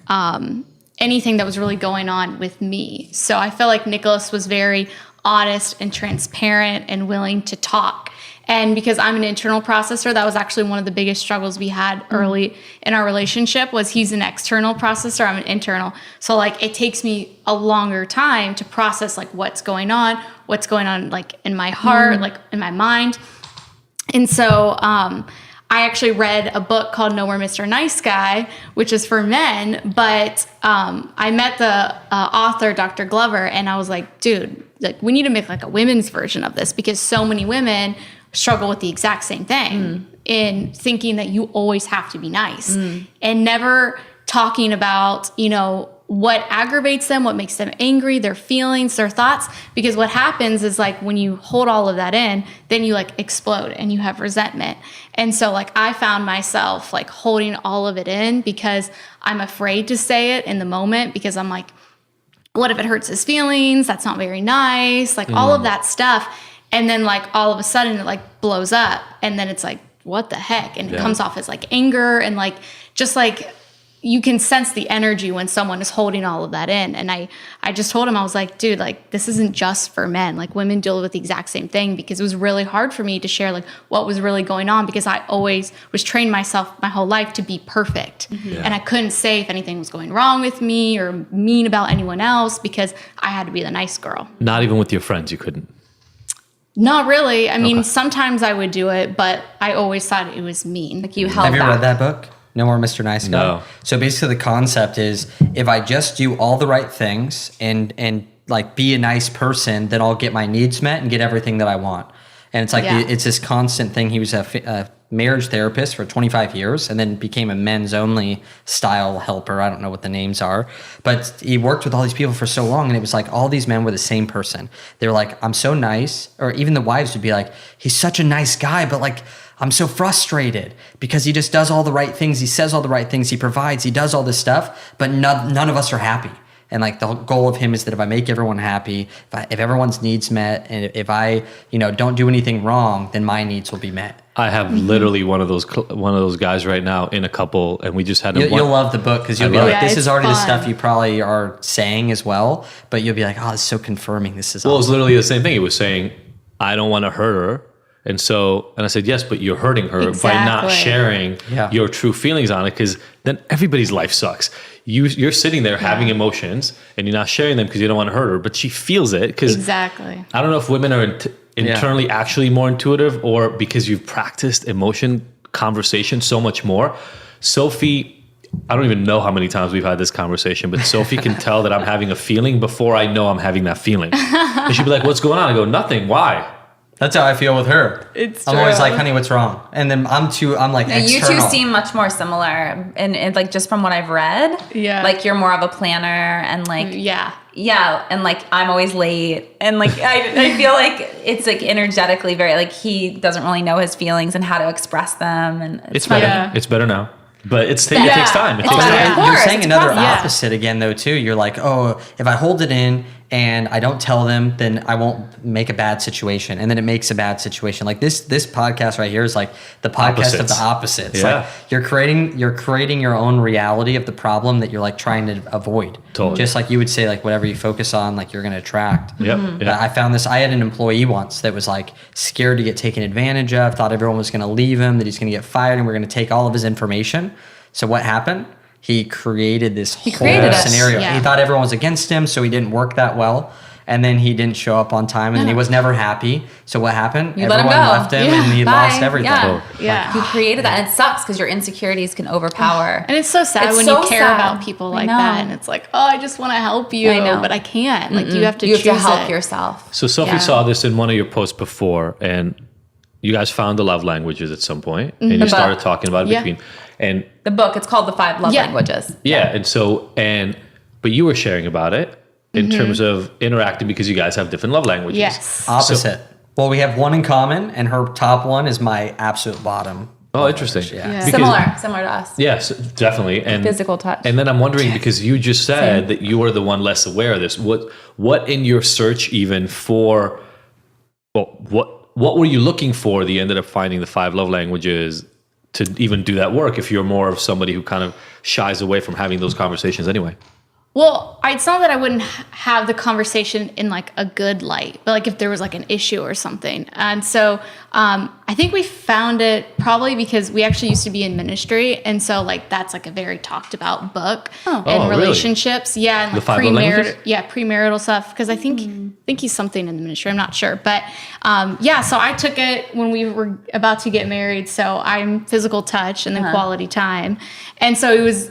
anything that was really going on with me. So I felt like Nicholas was very honest and transparent and willing to talk. And because I'm an internal processor, that was actually one of the biggest struggles we had early in our relationship was he's an external processor, I'm an internal. So like it takes me a longer time to process like what's going on like in my heart, like in my mind. And so I actually read a book called No More Mr. Nice Guy, which is for men, but I met the author, Dr. Glover, and I was like, dude, like we need to make like a women's version of this because so many women struggle with the exact same thing in thinking that you always have to be nice and never talking about, you know, what aggravates them, what makes them angry, their feelings, their thoughts. Because what happens is like when you hold all of that in, then you like explode and you have resentment. And so like I found myself like holding all of it in because I'm afraid to say it in the moment because I'm like, what if it hurts his feelings? That's not very nice. Like all of that stuff. And then like all of a sudden it like blows up and then it's like, what the heck? And it comes off as like anger and like, just like, you can sense the energy when someone is holding all of that in. And I just told him, I was like, dude, like this isn't just for men. Like women deal with the exact same thing because it was really hard for me to share like what was really going on because I always was trained myself my whole life to be perfect. And I couldn't say if anything was going wrong with me or mean about anyone else because I had to be the nice girl. Not even with your friends, you couldn't. Not really. I mean, sometimes I would do it, but I always thought it was mean. like you held Have you back. read that book? No More Mr. Nice Guy? No. So basically the concept is if I just do all the right things and like be a nice person, then I'll get my needs met and get everything that I want. And it's like, it's this constant thing. He was a marriage therapist for 25 years and then became a men's only style helper. I don't know what the names are, but he worked with all these people for so long. And it was like all these men were the same person. They were like, I'm so nice. Or even the wives would be like, he's such a nice guy, but like, I'm so frustrated because he just does all the right things. He says all the right things. He provides. He does all this stuff, but none of us are happy. And like the whole goal of him is that if I make everyone happy, if everyone's needs met, and if I, don't do anything wrong, then my needs will be met. I have literally one of those guys right now in a couple, and we just had You'll love the book because you'll be love like, it. this Yeah, is it's already the fun. stuff you probably are saying as well, but you'll be like, oh, it's so confirming. This is Well, it was awesome. literally the same thing. He was saying, I don't want to hurt her. And I said, yes, but you're hurting her by not Exactly. sharing your true feelings on it, because then everybody's life sucks. You're sitting there having emotions and you're not sharing them because you don't want to hurt her, but she feels it. Because Exactly. I don't know if women are internally actually more intuitive, or because you've practiced emotion conversation so much more. Sophie, I don't even know how many times we've had this conversation, but Sophie can tell that I'm having a feeling before I know I'm having that feeling. And she'd be like, what's going on? I go, nothing. Why? That's how I feel with her. It's I'm always true. like, honey, what's wrong? And then I'm like You external. two seem much more similar, and like just from what I've read, Yeah. like you're more of a planner, and like Yeah. and like I'm always late, and like I feel like it's like energetically very like he doesn't really know his feelings and how to express them, and It's better. Yeah. It's better now. But it takes time. It takes Oh, time. yeah. Of You're course, saying it's another process. opposite again, though, too. You're like, oh, if I hold it in and I don't tell them, then I won't make a bad situation. And then it makes a bad situation. Like this podcast right here is like the podcast of the opposites. Yeah. Like you're creating your own reality of the problem that you're like trying to avoid. Totally. Just like you would say, like whatever you focus on, like you're going to attract. Yep. Yeah. I found this. I had an employee once that was like scared to get taken advantage of, thought everyone was going to leave him, that he's going to get fired, and we're going to take all of his information. So what happened? He created this whole created it. scenario. Yeah. He thought everyone was against him, so he didn't work that well. And then he didn't show up on time, and then he was never happy. So what happened? You let him Everyone go. left him, Yeah. and he Bye. lost everything. Yeah. Yeah. He created that, and it sucks because your insecurities can overpower. And it's so sad It's when so you care sad. about people I like know. that, and it's like, oh, I just want to help you, I know. but I can't. Like you have to you have choose to help it. yourself. So Sophie Yeah. saw this in one of your posts before, and you guys found the love languages at some point, and you started talking about it Yeah. between. And The book, it's called The 5 Love Yeah. Languages. but you were sharing about it in terms of interacting because you guys have different love languages. Yes. Opposite. Well, we have one in common, and her top one is my absolute bottom. Oh, interesting. Yeah. Yeah. Because- Similar to us. Yes, definitely. And Physical touch. And then I'm wondering, because you just said that you were the one less aware of this. What in your search even for, what were you looking for that you ended up finding the 5 love languages to even do that work if you're more of somebody who kind of shies away from having those conversations anyway? Well, it's not that I wouldn't have the conversation in like a good light, but like if there was like an issue or something. And so I think we found it probably because we actually used to be in ministry. And so like that's like a very talked about book Oh, and really? relationships. Yeah. And The like 5 love languages? premarital stuff. Because I think he's something in the ministry. I'm not sure. But so I took it when we were about to get married. So I'm physical touch and then quality time. And so it was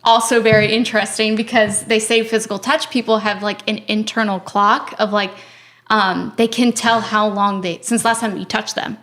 also very interesting because they say physical touch people have like an internal clock of like they can tell how long since last time you touched them,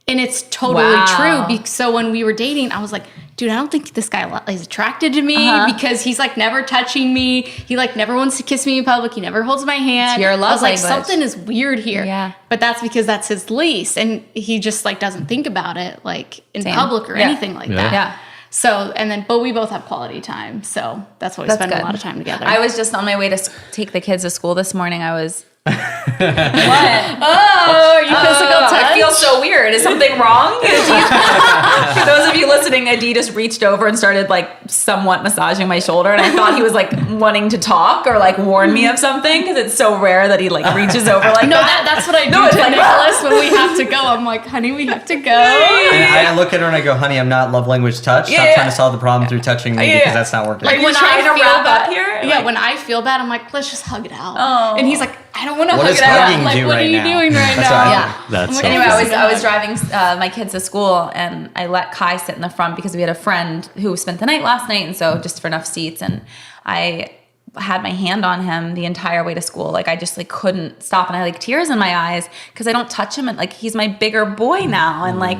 and it's totally Wow. true. So when we were dating, I was like, dude, I don't think this guy is attracted to me because he's like never touching me. He like never wants to kiss me in public. He never holds my hand. It's your love I was like, language. something is weird here. Yeah. But that's because that's his lease, and he just like doesn't think about it like in Same. public or Yeah. anything like Yeah. that. Yeah. So, but we both have quality time. So that's why we spend a lot of time together. I was just on my way to take the kids to school this morning. I was. What? oh, you physical touch? I feel so weird. Is something wrong? For those of you listening, Adi just reached over and started like somewhat massaging my shoulder, and I thought he was like wanting to talk or like warn me of something because it's so rare that he like reaches over like No, that. that's what I do No, it's to like- Nicholas when we have to go. I'm like, honey, we have to go. And I look at her and I go, honey, I'm not love language touch. Stop Yeah. trying to solve the problem through touching me Yeah. because that's not working. Like, you're trying to wrap up here? Yeah, Like- when I feel bad, I'm like, let's just hug it out. Oh. And he's like, I don't want to What hug does it out. hugging I'm like, do what right are you now? doing right That's what I now? Yeah. That's I'm like, so Anyway, funny. I was driving my kids to school, and I let Kai sit in the front because we had a friend who spent the night last night, and so just for enough seats, and I had my hand on him the entire way to school. Like I just like couldn't stop, and I had like tears in my eyes because I don't touch him, and like he's my bigger boy now, and like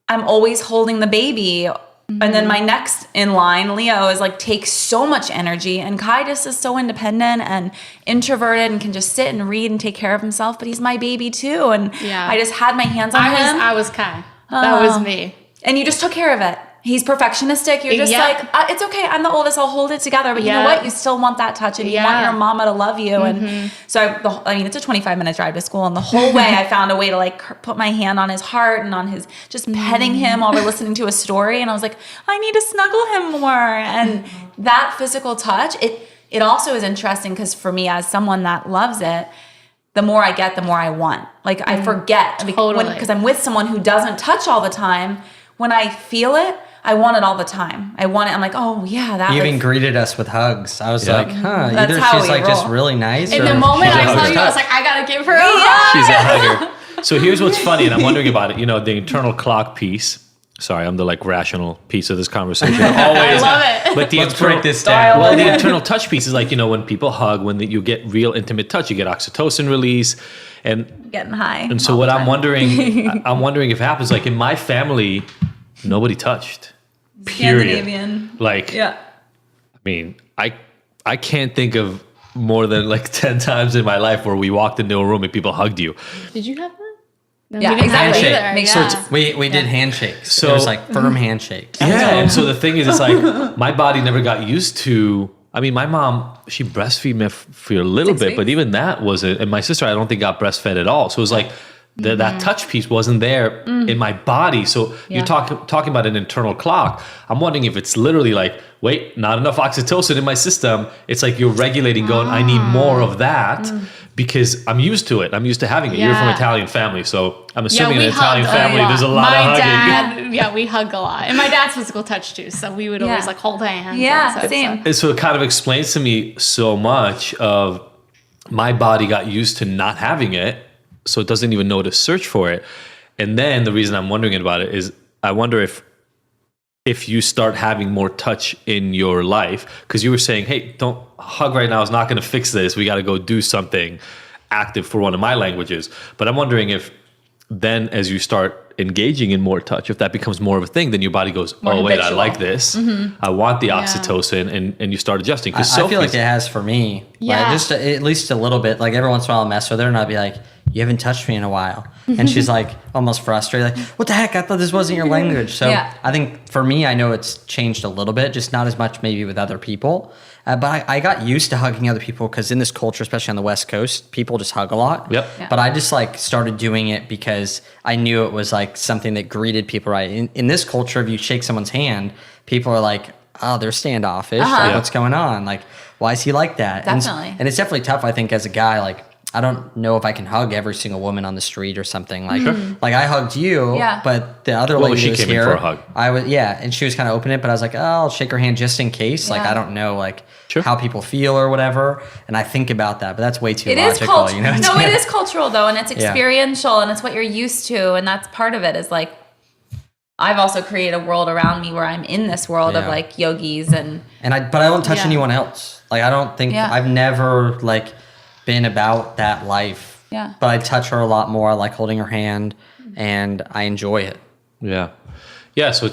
I'm always holding the baby. And then my next in line, Leo, is like takes so much energy, and Kai just is so independent and introverted and can just sit and read and take care of himself. But he's my baby too, and Yeah. I just had my hands on him. I was Kai. That was me. And you just took care of it. He's perfectionistic. You're just Yeah. like, it's okay. I'm the oldest. I'll hold it together. But you know Yeah. what? You still want that touch, and you want Yeah. your mama to love you. And so, it's a 25-minute drive to school, and the whole way I found a way to like put my hand on his heart and on his, just petting him while we're listening to a story. And I was like, I need to snuggle him more. And that physical touch, it also is interesting because for me, as someone that loves it, the more I get, the more I want. Like I forget Totally. because I'm with someone who doesn't touch all the time. When I feel it, I want it all the time. I want it. I'm like, oh yeah, that. You even greeted us with hugs. I was like, huh? That's Either how she's we like just roll. really nice. In or the moment she's a I saw hugger. you, I was like, I gotta give her a hug. She's a hugger. So here's what's funny, and I'm wondering about it. You know, the internal clock piece. Sorry, I'm the like rational piece of this conversation. Always. I love it. But the Let's internal, break this down. Well, the internal touch piece is like, you know, when people hug, when you get real intimate touch, you get oxytocin release, and getting high. and so what I'm wondering if it happens like in my family, nobody touched. Period. Scandinavian. Like, Yeah. I mean, I can't think of more than like 10 times in my life where we walked into a room and people hugged you. Did you have that? No, Yeah, we didn't have exactly. it either. Makes Yeah. sense. We did handshakes. So- So it was like firm handshakes. Yeah, and so the thing is, it's like my body never got used to. I mean, my mom, she breastfed me for a little 6 bit, but weeks. even that wasn't. And my sister, I don't think got breastfed at all. So it was like that touch piece wasn't there in my body. So you're talking about an internal clock. I'm wondering if it's literally like, wait, not enough oxytocin in my system. It's like you're regulating, going, I need more of that. Because I'm used to it. I'm used to having it. You're from Yeah. Italian family, so I'm assuming we in an Italian hugged family, there's a lot my of hugging. dad, we hug a lot. And my dad's physical touch too, so we would always Yeah. like hold hands. Yeah, and same. And so it kind of explains to me so much of my body got used to not having it, so it doesn't even know to search for it. And then the reason I'm wondering about it is I wonder if you start having more touch in your life, because you were saying, hey, don't hug right now is not going to fix this. We got to go do something active for one of my languages. But I'm wondering if then as you start engaging in more touch, if that becomes more of a thing, then your body goes, oh, wait, I habitual. like this. I want the oxytocin, and you start adjusting. I Because feel like it has for me. Yeah. Like, just at least a little bit. Like every once in a while I'll mess with her and I'll be like, you haven't touched me in a while. And she's like almost frustrated. Like, what the heck? I thought this wasn't your language. So Yeah. I think for me, I know it's changed a little bit, just not as much maybe with other people. But I got used to hugging other people because in this culture, especially on the West Coast, people just hug a lot. Yep. Yeah. But I just like started doing it because I knew it was like something that greeted people right. In this culture, if you shake someone's hand, people are like, oh, they're standoffish. Like, Yeah. what's going on? Like, why is he like that? Definitely. And it's definitely tough, I think, as a guy. Like, I don't know if I can hug every single woman on the street or something. Like, like I hugged you, Yeah. but the other Well, lady she was came in here. for a hug. I was, yeah, and she was kind of opening it, but I was like, oh, I'll shake her hand just in case. Like, Yeah. I don't know, like Sure. how people feel or whatever. And I think about that, but that's way too It is logical. cultural. You know? No, it is cultural though, and it's Yeah. experiential, and it's what you're used to, and that's part of it. Is like, I've also created a world around me where I'm in this world of Yeah. like yogis and But I don't touch Yeah. anyone else. Like, I don't think Yeah. I've never like been about that life. Yeah. But I touch her a lot more. I like holding her hand, and I enjoy it. Yeah. Yeah. So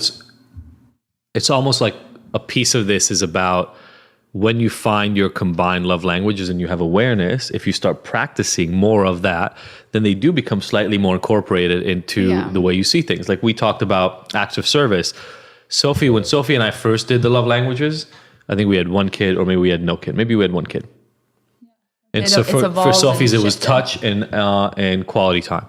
it's almost like a piece of this is about when you find your combined love languages and you have awareness, if you start practicing more of that, then they do become slightly more incorporated into Yeah. the way you see things. Like we talked about acts of service. Sophie, when Sophie and I first did the love languages, I think we had one kid, or maybe we had no kid. Maybe we had one kid. And so It's for evolved Sophie's, and it was shifted. touch and quality time.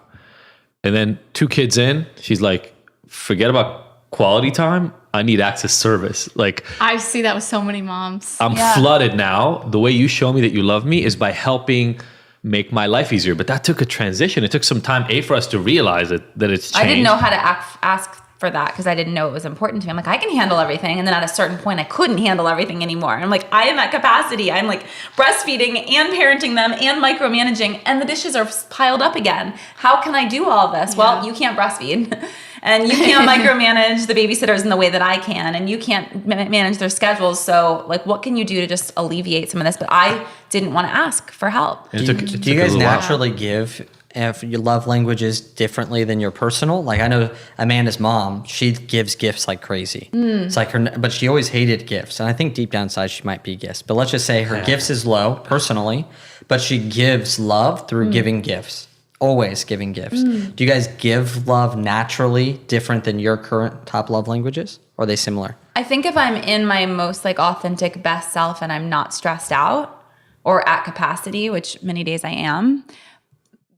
And then 2 kids in, she's like, forget about quality time. I need access service. Like I see that with so many moms. I'm Yeah. flooded now. The way you show me that you love me is by helping make my life easier. But that took a transition. It took some time, for us to realize that it's changed. I didn't know how to ask for that because I didn't know it was important to me. I'm like, I can handle everything. And then at a certain point, I couldn't handle everything anymore. And I'm like, I am at capacity. I'm like breastfeeding and parenting them and micromanaging, and the dishes are piled up again. How can I do all of this? Well, you can't breastfeed. And you can't micromanage the babysitters in the way that I can, and you can't manage their schedules. So, like, what can you do to just alleviate some of this? But I didn't want to ask for help. And it took- it Do took you a guys little while. naturally give if your love languages differently than your personal? Like I know Amanda's mom, she gives gifts like crazy. It's like but she always hated gifts, and I think deep down inside she might be gifts. But let's just say her gifts is low personally, but she gives love through giving gifts. Always giving gifts. Do you guys give love naturally different than your current top love languages? Or are they similar? I think if I'm in my most like authentic best self and I'm not stressed out or at capacity, which many days I am,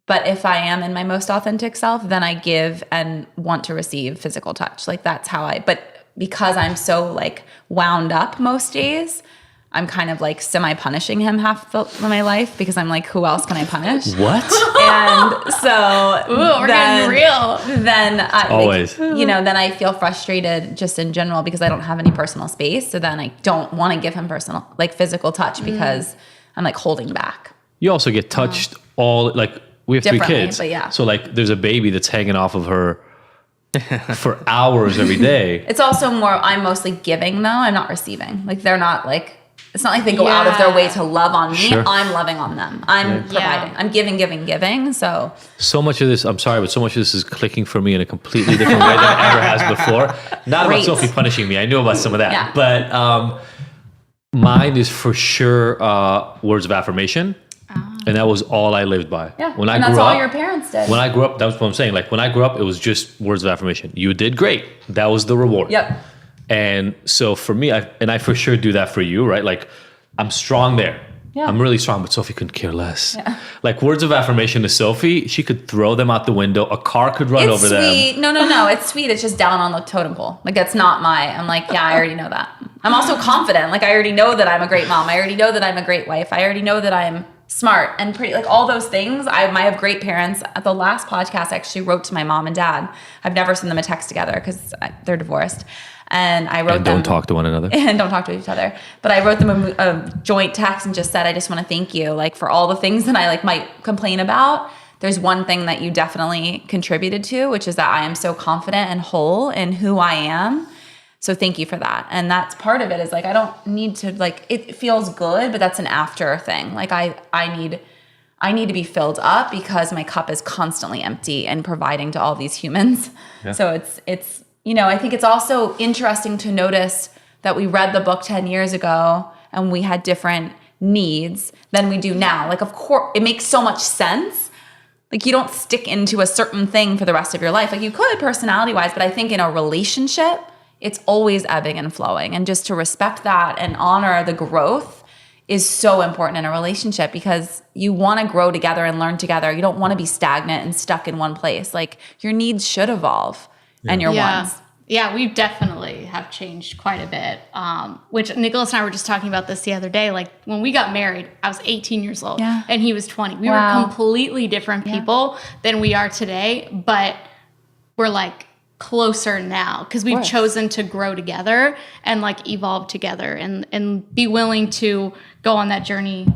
but if I am in my most authentic self, then I give and want to receive physical touch. Like that's how but because I'm so like wound up most days, I'm kind of like semi-punishing him half of my life because I'm like, who else can I punish? What? And so Ooh, we're getting real. Then I, Always. like, then I feel frustrated just in general because I don't have any personal space. So then I don't want to give him physical touch because I'm like holding back. You also get touched all, like, we have 3 kids. But yeah. So, like, there's a baby that's hanging off of her for hours every day. It's also I'm mostly giving though. I'm not receiving. Like, they're not like, it's not like they go out of their way to love on me. Sure. I'm loving on them. I'm providing. I'm giving. So much of this, I'm sorry, but so much of this is clicking for me in a completely different way than it ever has before. Not Great. about Sophie punishing me. I knew about some of that. Yeah. But mine is for sure words of affirmation. And that was all I lived by. Yeah. When I and that's grew all up, your parents did. When I grew up, that's what I'm saying. Like, when I grew up, it was just words of affirmation. You did great. That was the reward. Yep. And so for me, I for sure do that for you, right? Like, I'm strong there. Yeah. I'm really strong, but Sophie couldn't care less. Yeah. Like, words of affirmation to Sophie, she could throw them out the window. A car could run over sweet. them. No. It's sweet. It's just down on the totem pole. Like, that's not I'm like, yeah, I already know that. I'm also confident. Like, I already know that I'm a great mom. I already know that I'm a great wife. I already know that I'm smart and pretty, like all those things. I have great parents. At the last podcast, I actually wrote to my mom and dad. I've never sent them a text together because they're divorced. And I wrote them. Don't talk to one another. And don't talk to each other. But I wrote them a joint text and just said, I just want to thank you, like, for all the things that I like might complain about. There's one thing that you definitely contributed to, which is that I am so confident and whole in who I am. So thank you for that. And that's part of it is like, I don't need to, like, it feels good, but that's an after thing. Like, I need to be filled up because my cup is constantly empty and providing to all these humans. Yeah. So it's, I think it's also interesting to notice that we read the book 10 years ago and we had different needs than we do now. Like, of course, it makes so much sense. Like, you don't stick into a certain thing for the rest of your life. Like, you could personality-wise, but I think in a relationship, it's always ebbing and flowing. And just to respect that and honor the growth is so important in a relationship because you want to grow together and learn together. You don't want to be stagnant and stuck in one place. Like, your needs should evolve and your wants. Yeah, we definitely have changed quite a bit. Which Nicholas and I were just talking about this the other day. Like, when we got married, I was 18 years old and he was 20. We were completely different people than we are today, but we're like closer now because we've chosen to grow together and like evolve together and be willing to go on that journey,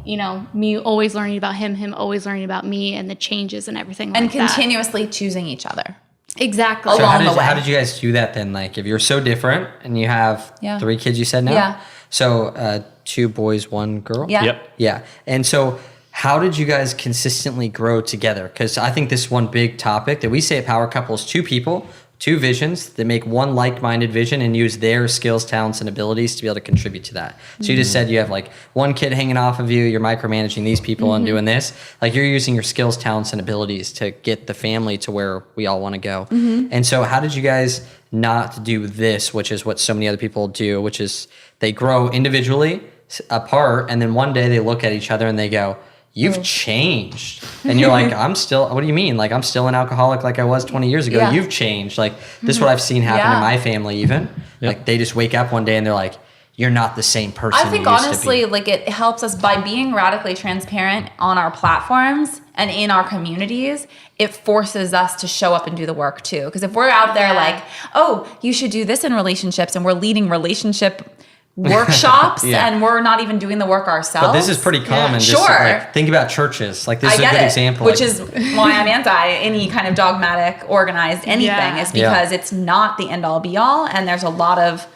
me always learning about him always learning about me and the changes and everything like that. And continuously choosing each other. Exactly. So Along the way. how did you guys do that then? Like, if you're so different and you have 3 kids, you said now? Yeah. So 2 boys, 1 girl? Yeah. Yep. Yeah. And so how did you guys consistently grow together? Because I think this one big topic that we say at Power Couple is 2 people, 2 visions that make one like-minded vision and use their skills, talents, and abilities to be able to contribute to that. So you just said you have like 1 kid hanging off of you, you're micromanaging these people and doing this. Like, you're using your skills, talents, and abilities to get the family to where we all want to go. And so how did you guys not do this, which is what so many other people do, which is they grow individually apart, and then one day they look at each other and they go, you've changed. And you're like, what do you mean? Like, I'm still an alcoholic like I was 20 years ago. You've changed. Like, this is what I've seen happen in my family even. Like, they just wake up one day and they're like, you're not the same person I think you used honestly, to be. like, it helps us by being radically transparent on our platforms and in our communities. It forces us to show up and do the work too. Because if we're out there like, oh, you should do this in relationships, and we're leading relationship workshops and we're not even doing the work ourselves. But this is pretty common. Just like, think about churches. Like, this is a good example. Which is why I'm anti any kind of dogmatic, organized anything is because it's not the end all be all. And there's a lot of,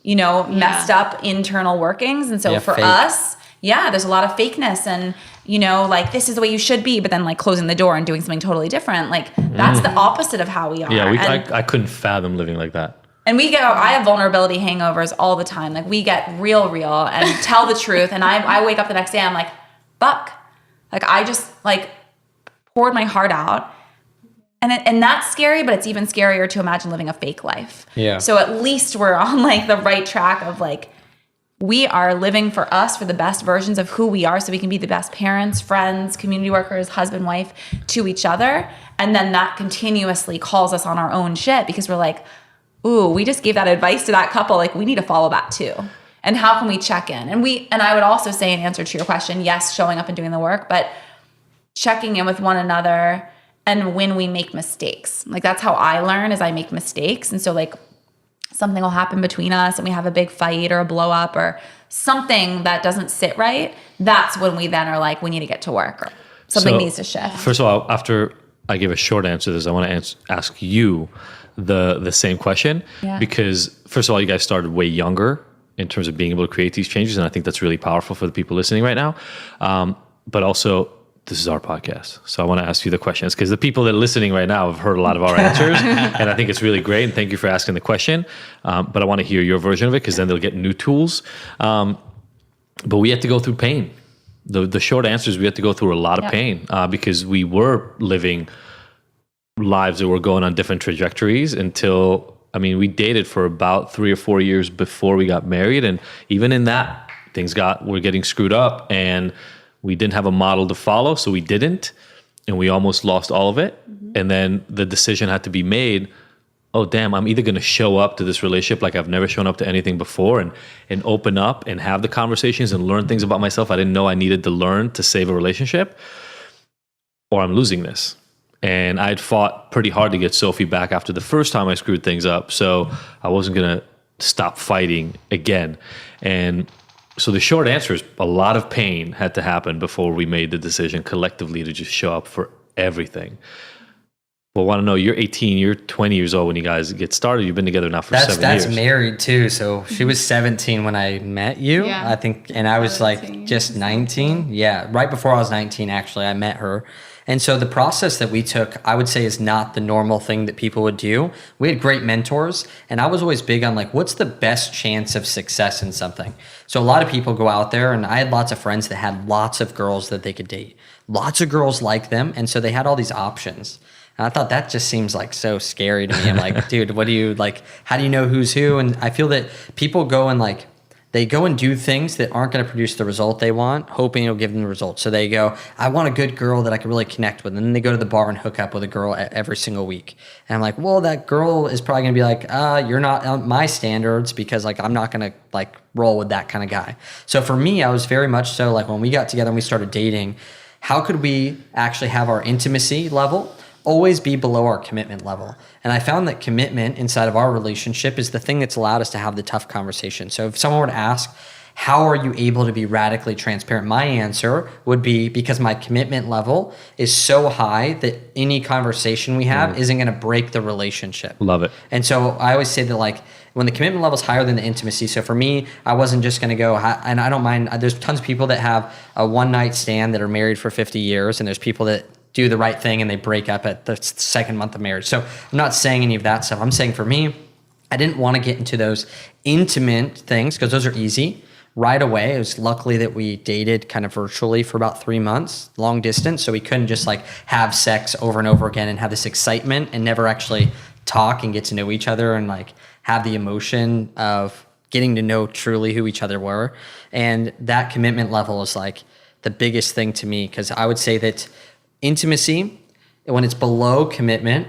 messed up internal workings. And so for us, there's a lot of fakeness and, like, this is the way you should be, but then like closing the door and doing something totally different. Like, that's the opposite of how we are. Yeah, I couldn't fathom living like that. And I have vulnerability hangovers all the time. Like, we get real and tell the truth. And I wake up the next day, I'm like, fuck. Like, I just like poured my heart out. And that's scary, but it's even scarier to imagine living a fake life. Yeah. So at least we're on like the right track of like, we are living for us, for the best versions of who we are, so we can be the best parents, friends, community workers, husband, wife to each other. And then that continuously calls us on our own shit because we're like, ooh, we just gave that advice to that couple. Like, we need to follow that too. And how can we check in? And I would also say, in answer to your question, yes, showing up and doing the work, but checking in with one another. And when we make mistakes, like that's how I learn, is I make mistakes. And so like something will happen between us and we have a big fight or a blow up or something that doesn't sit right. That's when we then are like, we need to get to work or something needs to shift. First of all, after I give a short answer to this, I want to ask you the same question, because first of all, you guys started way younger in terms of being able to create these changes. And I think that's really powerful for the people listening right now. But also, this is our podcast. So I want to ask you the questions, because the people that are listening right now have heard a lot of our answers. And I think it's really great. And thank you for asking the question. But I want to hear your version of it, because then they'll get new tools. But we had to go through pain. The short answer is we had to go through a lot of pain because we were living lives that were going on different trajectories until, we dated for about 3 or 4 years before we got married. And even in that, things were getting screwed up, and we didn't have a model to follow, so we didn't, and we almost lost all of it. Mm-hmm. And then the decision had to be made, oh, damn, I'm either going to show up to this relationship like I've never shown up to anything before and open up and have the conversations and learn things about myself I didn't know I needed to learn to save a relationship, or I'm losing this. And I'd fought pretty hard to get Sophie back after the first time I screwed things up, so I wasn't going to stop fighting again. And so the short answer is a lot of pain had to happen before we made the decision collectively to just show up for everything. Well, I want to know, you're 18, you're 20 years old when you guys get started. You've been together now for 7 years. That's married too. So she was 17 when I met you, Yeah. I think, and I was like just 19. Yeah, right before I was 19, actually, I met her. And so the process that we took, I would say, is not the normal thing that people would do. We had great mentors, and I was always big on like, what's the best chance of success in something? So a lot of people go out there, and I had lots of friends that had lots of girls that they could date. Lots of girls like them, and so they had all these options. And I thought that just seems like so scary to me. I'm like, dude, what do you like? How do you know who's who? And I feel that people go and like, they go and do things that aren't going to produce the result they want, hoping it'll give them the result. So they go, I want a good girl that I can really connect with. And then they go to the bar and hook up with a girl every single week. And I'm like, well, that girl is probably going to be like, you're not on my standards, because like, I'm not going to like roll with that kind of guy. So for me, I was very much so like, when we got together and we started dating, how could we actually have our intimacy level always be below our commitment level? And I found that commitment inside of our relationship is the thing that's allowed us to have the tough conversation. So if someone were to ask, how are you able to be radically transparent? My answer would be, because my commitment level is so high that any conversation we have isn't going to break the relationship. Love it. And so I always say that like, when the commitment level is higher than the intimacy. So for me, I wasn't just going to go, and I don't mind, there's tons of people that have a one night stand that are married for 50 years. And there's people that do the right thing and they break up at the second month of marriage. So I'm not saying any of that stuff. I'm saying for me, I didn't want to get into those intimate things because those are easy right away. It was luckily that we dated kind of virtually for about 3 months, long distance. So we couldn't just like have sex over and over again and have this excitement and never actually talk and get to know each other and like have the emotion of getting to know truly who each other were. And that commitment level is like the biggest thing to me, because I would say that intimacy, when it's below commitment,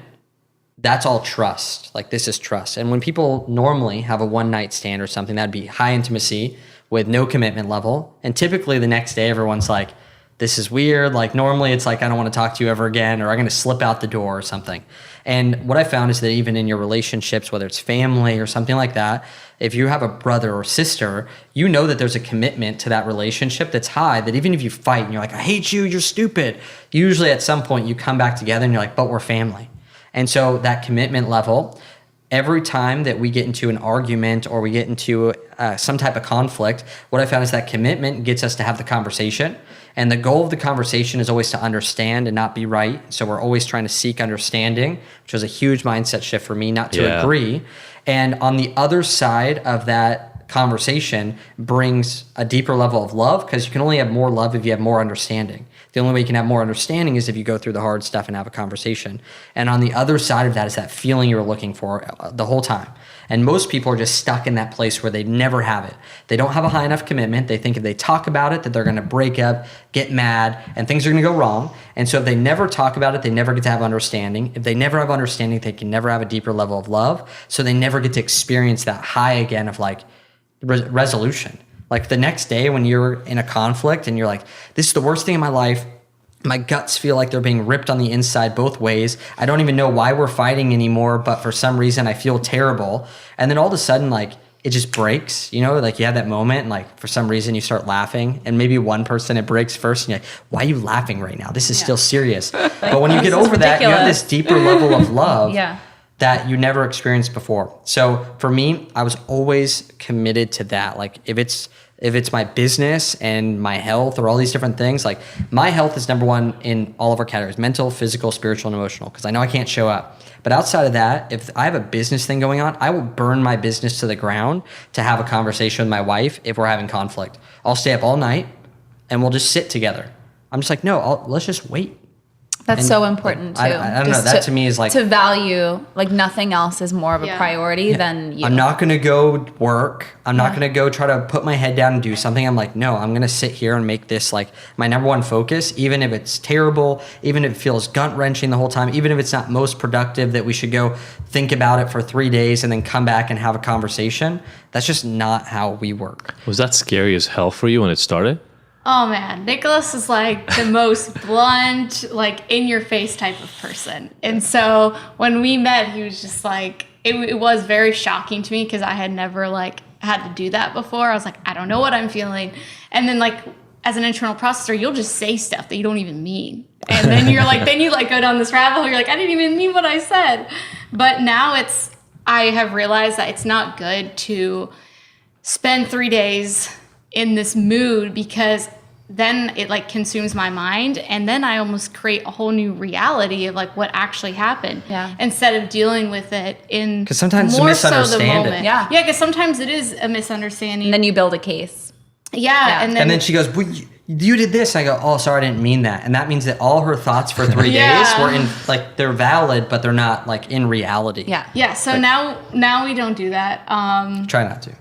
that's all trust. Like this is trust. And when people normally have a one night stand or something, that'd be high intimacy with no commitment level. And typically the next day, everyone's like, this is weird. Like normally it's like, I don't want to talk to you ever again, or I'm going to slip out the door or something. And what I found is that even in your relationships, whether it's family or something like that, if you have a brother or sister, you know that there's a commitment to that relationship that's high, that even if you fight and you're like, I hate you, you're stupid, usually at some point you come back together and you're like, but we're family. And so that commitment level, every time that we get into an argument or we get into some type of conflict, what I found is that commitment gets us to have the conversation. And the goal of the conversation is always to understand and not be right. So we're always trying to seek understanding, which was a huge mindset shift for me, not to agree. And on the other side of that conversation brings a deeper level of love, because you can only have more love if you have more understanding. The only way you can have more understanding is if you go through the hard stuff and have a conversation. And on the other side of that is that feeling you're looking for the whole time. And most people are just stuck in that place where they never have it. They don't have a high enough commitment. They think if they talk about it, that they're going to break up, get mad, and things are going to go wrong. And so if they never talk about it, they never get to have understanding. If they never have understanding, they can never have a deeper level of love. So they never get to experience that high again of like, resolution. Like the next day when you're in a conflict and you're like, this is the worst thing in my life. My guts feel like they're being ripped on the inside both ways. I don't even know why we're fighting anymore, but for some reason I feel terrible. And then all of a sudden, like, it just breaks, you know, like you have that moment and like for some reason you start laughing and maybe one person it breaks first and you're like, why are you laughing right now? This is still serious. But when you get over that, you have this deeper level of love that you never experienced before. So for me, I was always committed to that. Like if it's my business and my health or all these different things, like my health is number one in all of our categories: mental, physical, spiritual, and emotional, because I know I can't show up. But outside of that, if I have a business thing going on, I will burn my business to the ground to have a conversation with my wife if we're having conflict. I'll stay up all night and we'll just sit together. I'm just like, no, let's just wait. That's so important too. I don't know. That to me is like to value, like nothing else is more of a priority than you. I'm not going to go work. I'm not going to go try to put my head down and do something. I'm like, no, I'm going to sit here and make this like my number one focus, even if it's terrible, even if it feels gut wrenching the whole time, even if it's not most productive, that we should go think about it for 3 days and then come back and have a conversation. That's just not how we work. Was that scary as hell for you when it started? Oh man, Nicholas is like the most blunt, like in your face type of person. And so when we met, he was just like, it was very shocking to me because I had never like had to do that before. I was like, I don't know what I'm feeling. And then like as an internal processor, you'll just say stuff that you don't even mean. And then you're like, then you like go down this rabbit hole. You're like, I didn't even mean what I said. But now I have realized that it's not good to spend 3 days in this mood, because then it like consumes my mind, and then I almost create a whole new reality of like what actually happened instead of dealing with it in because sometimes more it's a misunderstanding. So the moment. Yeah, because sometimes it is a misunderstanding. And then you build a case. And then she goes, well, you did this. I go, oh, sorry, I didn't mean that. And that means that all her thoughts for 3 days were in like they're valid, but they're not like in reality. Yeah. So like, now we don't do that. Try not to.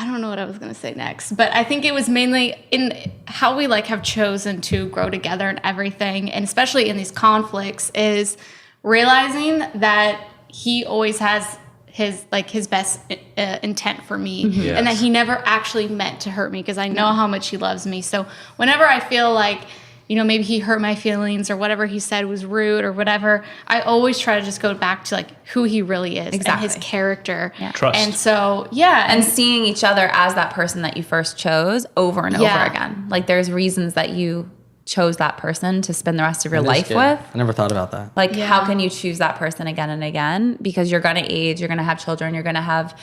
I don't know what I was going to say next, but I think it was mainly in how we like have chosen to grow together and everything, and especially in these conflicts, is realizing that he always has his best intent for me, and that he never actually meant to hurt me, because I know how much he loves me. So whenever I feel like, you know, maybe he hurt my feelings or whatever he said was rude or whatever, I always try to just go back to like who he really is and his character. Trust. And so, and seeing each other as that person that you first chose over and over again. Like there's reasons that you chose that person to spend the rest of your life with. I never thought about that. Like how can you choose that person again and again? Because you're going to age, you're going to have children, you're going to have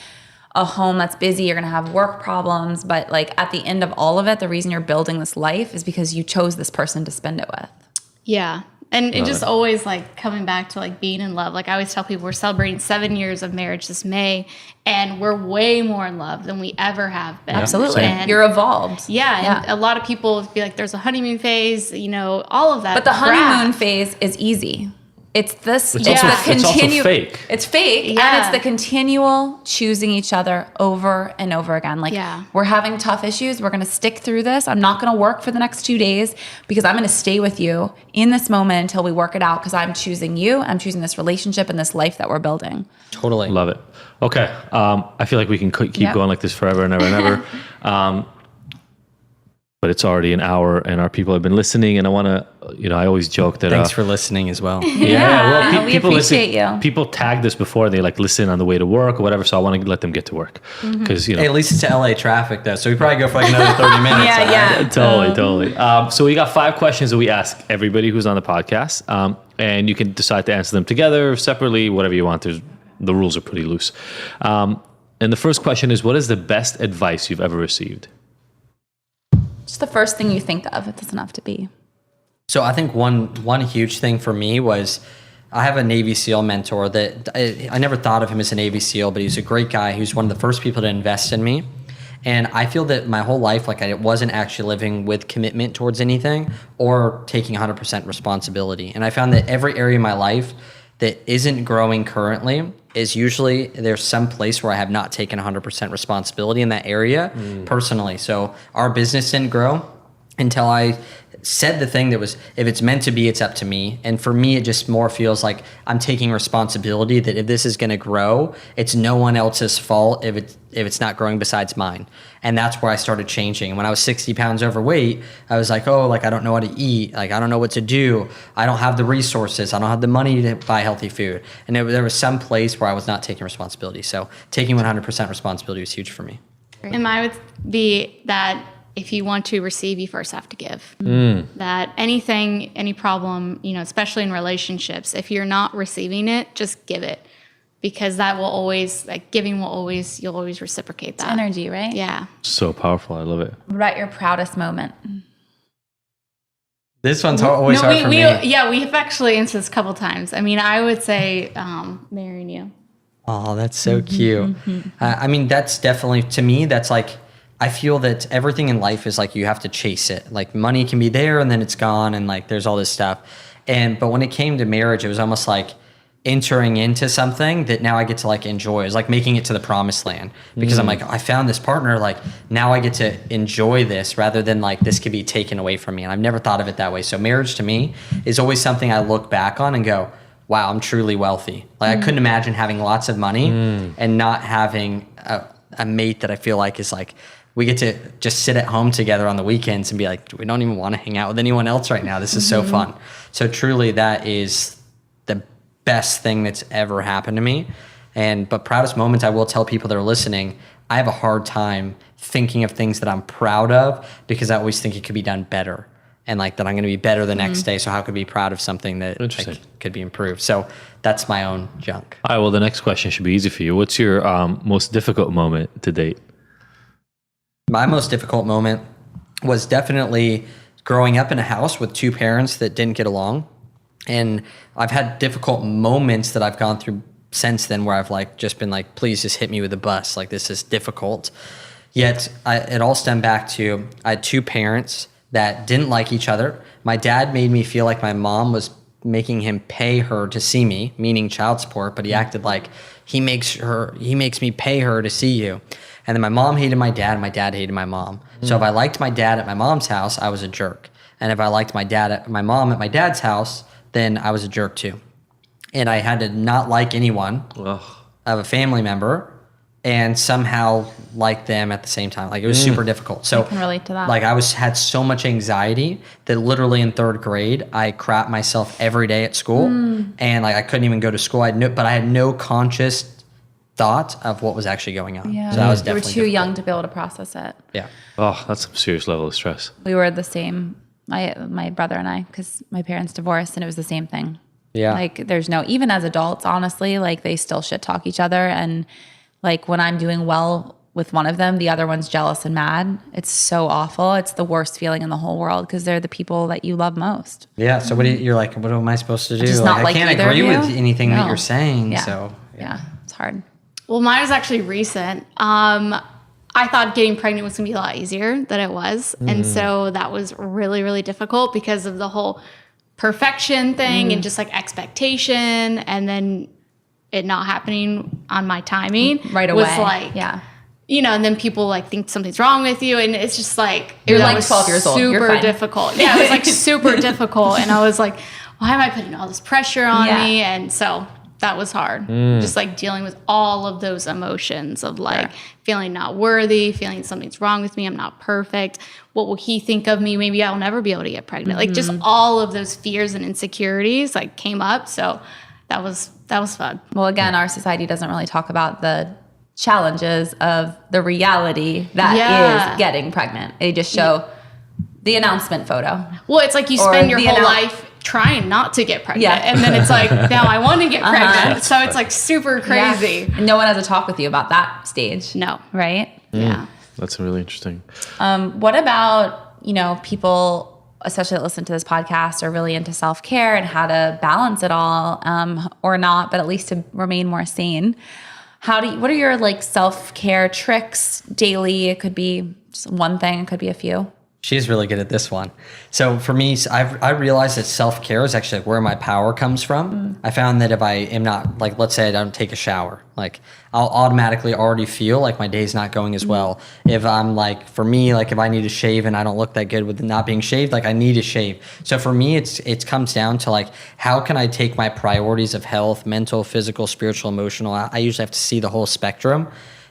a home that's busy, you're going to have work problems, but like at the end of all of it, the reason you're building this life is because you chose this person to spend it with. Yeah. And it just always like coming back to like being in love. Like I always tell people we're celebrating 7 years of marriage this May, and we're way more in love than we ever have been. Absolutely. And you're evolved. Yeah. And a lot of people be like, there's a honeymoon phase, you know, all of that. But the honeymoon phase is easy. It's this. It's also fake. It's fake, and it's the continual choosing each other over and over again. Like we're having tough issues. We're going to stick through this. I'm not going to work for the next 2 days because I'm going to stay with you in this moment until we work it out. Because I'm choosing you. I'm choosing this relationship and this life that we're building. Totally love it. Okay, I feel like we can keep going like this forever and ever and ever. But it's already an hour, and our people have been listening. And I want to, you know, I always joke that. Thanks for listening as well. Well, we people appreciate you. People tag this before, they like listen on the way to work or whatever. So I want to let them get to work because you know. Hey, at least it's to LA traffic though, so we probably go for like another 30 minutes. Totally. So we got 5 questions that we ask everybody who's on the podcast, and you can decide to answer them together, separately, whatever you want. The rules are pretty loose. And the first question is, what is the best advice you've ever received? Just the first thing you think of. It doesn't have to be. So I think one huge thing for me was I have a Navy SEAL mentor that I never thought of him as a Navy SEAL, but he's a great guy. He was one of the first people to invest in me. And I feel that my whole life, like I wasn't actually living with commitment towards anything or taking 100% responsibility. And I found that every area of my life that isn't growing currently is usually there's some place where I have not taken 100% responsibility in that area personally. So our business didn't grow until I said the thing that was, if it's meant to be, it's up to me. And for me, it just more feels like I'm taking responsibility that if this is going to grow, it's no one else's fault if it's not growing besides mine. And that's where I started changing. And when I was 60 pounds overweight, I was like, oh, like I don't know how to eat. Like I don't know what to do. I don't have the resources. I don't have the money to buy healthy food. And there was some place where I was not taking responsibility. So taking 100% responsibility was huge for me. And mine would be that if you want to receive, you first have to give. That anything, any problem, especially in relationships, if you're not receiving it, just give it. Because that will always, giving will always, you'll always reciprocate that. It's energy, right? Yeah. So powerful. I love it. What about your proudest moment? This one's always hard for me. Yeah, we have actually answered this a couple times. I mean, I would say marrying you. Oh, that's so cute. I mean, that's definitely, to me, that's like, I feel that everything in life is like you have to chase it. Like money can be there and then it's gone and like there's all this stuff. But when it came to marriage, it was almost like entering into something that now I get to like enjoy. It's like making it to the promised land because I'm like, I found this partner, like now I get to enjoy this rather than like this could be taken away from me. And I've never thought of it that way. So marriage to me is always something I look back on and go, wow, I'm truly wealthy. Like I couldn't imagine having lots of money and not having a mate that I feel like is like, we get to just sit at home together on the weekends and be like, we don't even want to hang out with anyone else right now. This is so fun. So truly that is the best thing that's ever happened to me. But proudest moments, I will tell people that are listening, I have a hard time thinking of things that I'm proud of because I always think it could be done better. And like that I'm going to be better the next day. So how could I be proud of something that like, could be improved? So that's my own junk. All right. Well, the next question should be easy for you. What's your most difficult moment to date? My most difficult moment was definitely growing up in a house with two parents that didn't get along. And I've had difficult moments that I've gone through since then where I've like just been like, please just hit me with a bus. Like this is difficult. Yet it all stemmed back to I had two parents that didn't like each other. My dad made me feel like my mom was making him pay her to see me, meaning child support, but he acted like he makes me pay her to see you. And then my mom hated my dad and my dad hated my mom. So if I liked my dad at my mom's house, I was a jerk. And if I liked my mom at my dad's house, then I was a jerk too. And I had to not like anyone of a family member and somehow like them at the same time. Like it was super difficult. So I can relate to that. Like had so much anxiety that literally in third grade, I crapped myself every day at school. And like I couldn't even go to school. But I had no conscious thought of what was actually going on. Yeah. So that was You definitely were too difficult. young to be able to process it. Yeah. Oh, that's some serious level of stress. We were the same, my brother and I, because my parents divorced and it was the same thing. Yeah. Like there's even as adults, honestly, like they still shit talk each other. And like when I'm doing well with one of them, the other one's jealous and mad. It's so awful. It's the worst feeling in the whole world because they're the people that you love most. Yeah. So you're like, what am I supposed to do? Just not I can't either agree of you? with anything that No. you're saying. Yeah. So Yeah, it's hard. Well, mine was actually recent. I thought getting pregnant was going to be a lot easier than it was. And so that was really, really difficult because of the whole perfection thing and just like expectation and then it not happening on my timing. Right away. Was like, yeah. And then people like think something's wrong with you. And it's just like, You're that like was 12 years old. You're super fine. difficult. Yeah, it was like super difficult. And I was like, why am I putting all this pressure on me? And so that was hard. Just like dealing with all of those emotions of like feeling not worthy, feeling something's wrong with me. I'm not perfect. What will he think of me? Maybe I'll never be able to get pregnant. Like just all of those fears and insecurities like came up. So that was fun. Well, again, our society doesn't really talk about the challenges of the reality that is getting pregnant. They just show the announcement photo. Well, it's like you Or spend your the whole life trying not to get pregnant. And then it's like, now I want to get pregnant. So it's like super crazy. Yeah. And no one has a talk with you about that stage. No. Right? Yeah. That's really interesting. What about, people, especially that listen to this podcast, are really into self-care and how to balance it all, or not, but at least to remain more sane. What are your like self-care tricks daily? It could be just one thing. It could be a few. She's really good at this one. So for me, I realized that self-care is actually like where my power comes from. I found that if I am not, like, let's say I don't take a shower, like I'll automatically already feel like my day's not going as well. If I'm like, for me, like if I need to shave and I don't look that good with not being shaved, like I need to shave. So for me, it comes down to like, how can I take my priorities of health, mental, physical, spiritual, emotional? I usually have to see the whole spectrum.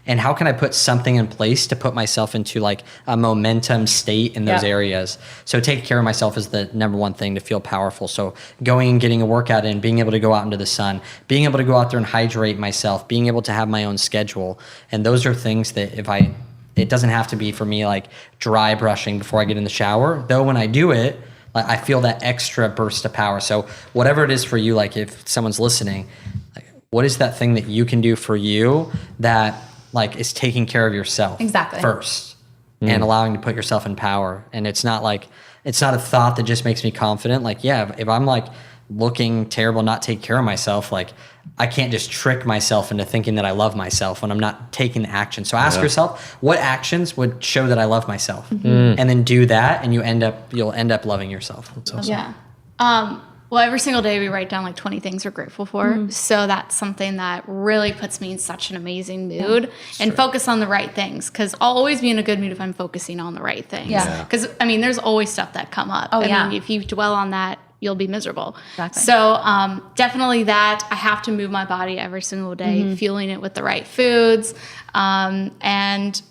And how can I put something in place to put myself into like a momentum state in those areas? So taking care of myself is the number one thing to feel powerful. So going and getting a workout in, being able to go out into the sun, being able to go out there and hydrate myself, being able to have my own schedule. And those are things that it doesn't have to be for me like dry brushing before I get in the shower. Though when I do it, like I feel that extra burst of power. So whatever it is for you, like if someone's listening, like what is that thing that you can do for you that like is taking care of yourself first and allowing to put yourself in power. And it's not a thought that just makes me confident. Like, yeah, if I'm like looking terrible, not taking care of myself, like I can't just trick myself into thinking that I love myself when I'm not taking the action. So ask yourself, what actions would show that I love myself? And then do that and you'll end up loving yourself. That's awesome. Yeah. Well, every single day we write down like 20 things we're grateful for. So that's something that really puts me in such an amazing mood and focus on the right things. Because I'll always be in a good mood if I'm focusing on the right things. Because, I mean, there's always stuff that come up. I mean, if you dwell on that, you'll be miserable. Exactly. So definitely that. I have to move my body every single day, fueling it with the right foods. And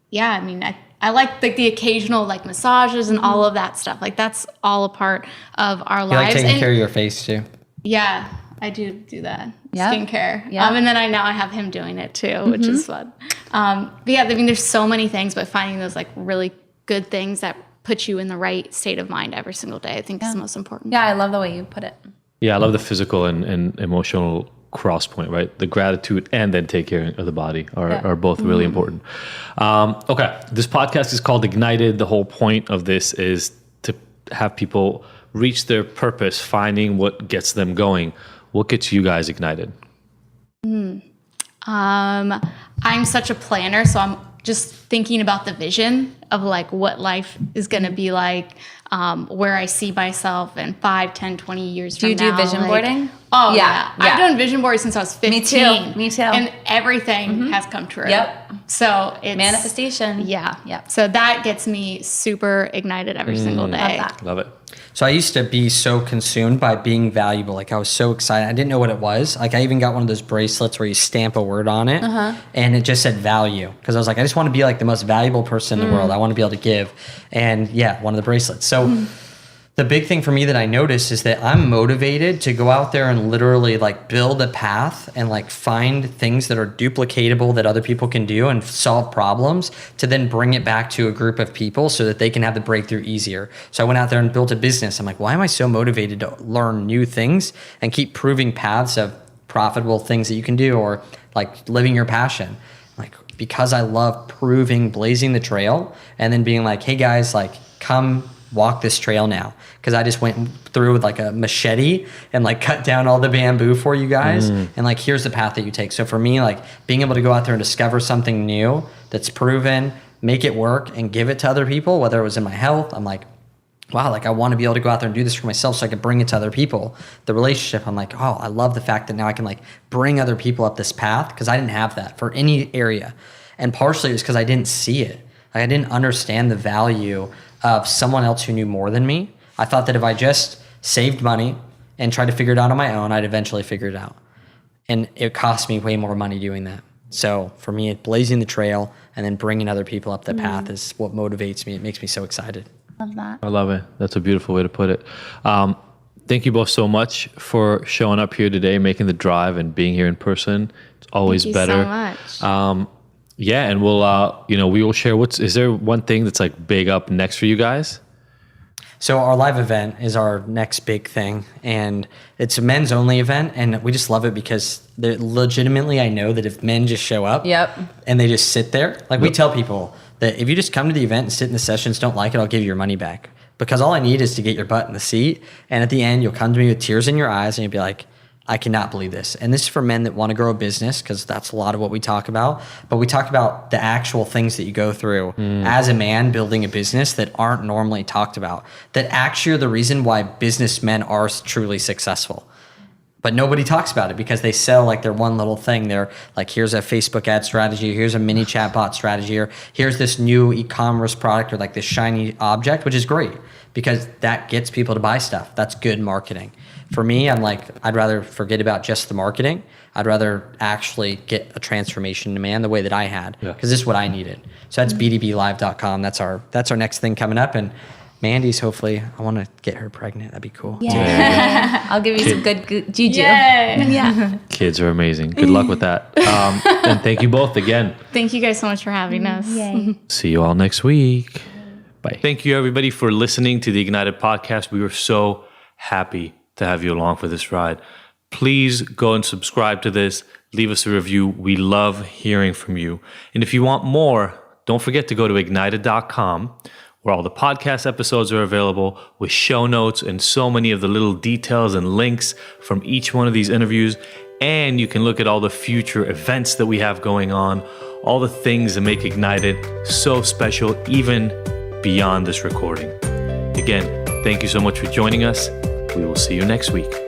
yeah, I mean, I like the occasional like massages and all of that stuff. Like that's all a part of our lives. You like taking care of your face too? Yeah, I do that. Yep. Skincare. Yep. And then I have him doing it too, which is fun. But yeah, I mean, there's so many things, but finding those like really good things that put you in the right state of mind every single day, I think is the most important. Yeah, I love the way you put it. Yeah, I love the physical and emotional cross point, right? The gratitude and then take care of the body are both really important. Okay, this podcast is called Ignited. The whole point of this is to have people reach their purpose, finding what gets them going. What gets you guys ignited? I'm such a planner, so I'm just thinking about the vision of like what life is going to be like, where I see myself in 5, 10, 20 years from now. Do you do vision boarding? Oh, yeah. I've done vision boards since I was 15. Me too. And everything has come true. Yep. So it's Manifestation. Yeah. Yep. So that gets me super ignited every single day. Love it. So I used to be so consumed by being valuable. Like I was so excited. I didn't know what it was. Like I even got one of those bracelets where you stamp a word on it and it just said value. Because I was like, I just want to be like the most valuable person in the world. I want to be able to give. And yeah, one of the bracelets. So the big thing for me that I noticed is that I'm motivated to go out there and literally like build a path and like find things that are duplicatable that other people can do and solve problems to then bring it back to a group of people so that they can have the breakthrough easier. So I went out there and built a business. I'm like, why am I so motivated to learn new things and keep proving paths of profitable things that you can do or like living your passion? Like, because I love blazing the trail and then being like, hey guys, like come walk this trail now. Because I just went through with like a machete and like cut down all the bamboo for you guys. And like, here's the path that you take. So for me, like being able to go out there and discover something new that's proven, make it work and give it to other people, whether it was in my health, I'm like, wow, like I want to be able to go out there and do this for myself so I can bring it to other people. The relationship, I'm like, oh, I love the fact that now I can like bring other people up this path because I didn't have that for any area. And partially it was because I didn't see it. Like I didn't understand the value of someone else who knew more than me. I thought that if I just saved money and tried to figure it out on my own, I'd eventually figure it out. And it cost me way more money doing that. So for me, blazing the trail and then bringing other people up the path is what motivates me. It makes me so excited. Love that. I love it. That's a beautiful way to put it. Thank you both so much for showing up here today, making the drive and being here in person. It's always better. Thank you so much. Yeah, and we'll, we will share is there one thing that's like big up next for you guys? So our live event is our next big thing, and it's a men's only event, and we just love it because legitimately I know that if men just show up and they just sit there, like we tell people that if you just come to the event and sit in the sessions, don't like it, I'll give you your money back. Because all I need is to get your butt in the seat, and at the end you'll come to me with tears in your eyes and you'll be like, I cannot believe this. And this is for men that want to grow a business, because that's a lot of what we talk about. But we talk about the actual things that you go through as a man building a business that aren't normally talked about, that actually are the reason why businessmen are truly successful. But nobody talks about it because they sell like their one little thing. They're like, here's a Facebook ad strategy, here's a mini chatbot strategy, or here's this new e-commerce product, or like this shiny object, which is great because that gets people to buy stuff. That's good marketing. For me, I'm like, I'd rather forget about just the marketing. I'd rather actually get a transformation to man the way that I had, because this is what I needed. So that's bdblive.com. That's our next thing coming up. And Mandy's, hopefully, I want to get her pregnant. That'd be cool. Yeah. I'll give you some good juju. Yay. Yeah. Kids are amazing. Good luck with that. And thank you both again. Thank you guys so much for having us. Yay. See you all next week. Bye. Thank you, everybody, for listening to the Ignited podcast. We were so happy to have you along for this ride. Please go and subscribe to this. Leave us a review. We love hearing from you. And if you want more, don't forget to go to ignited.com, where all the podcast episodes are available with show notes and so many of the little details and links from each one of these interviews. And you can look at all the future events that we have going on, all the things that make Ignited so special, even beyond this recording. Again, thank you so much for joining us. We will see you next week.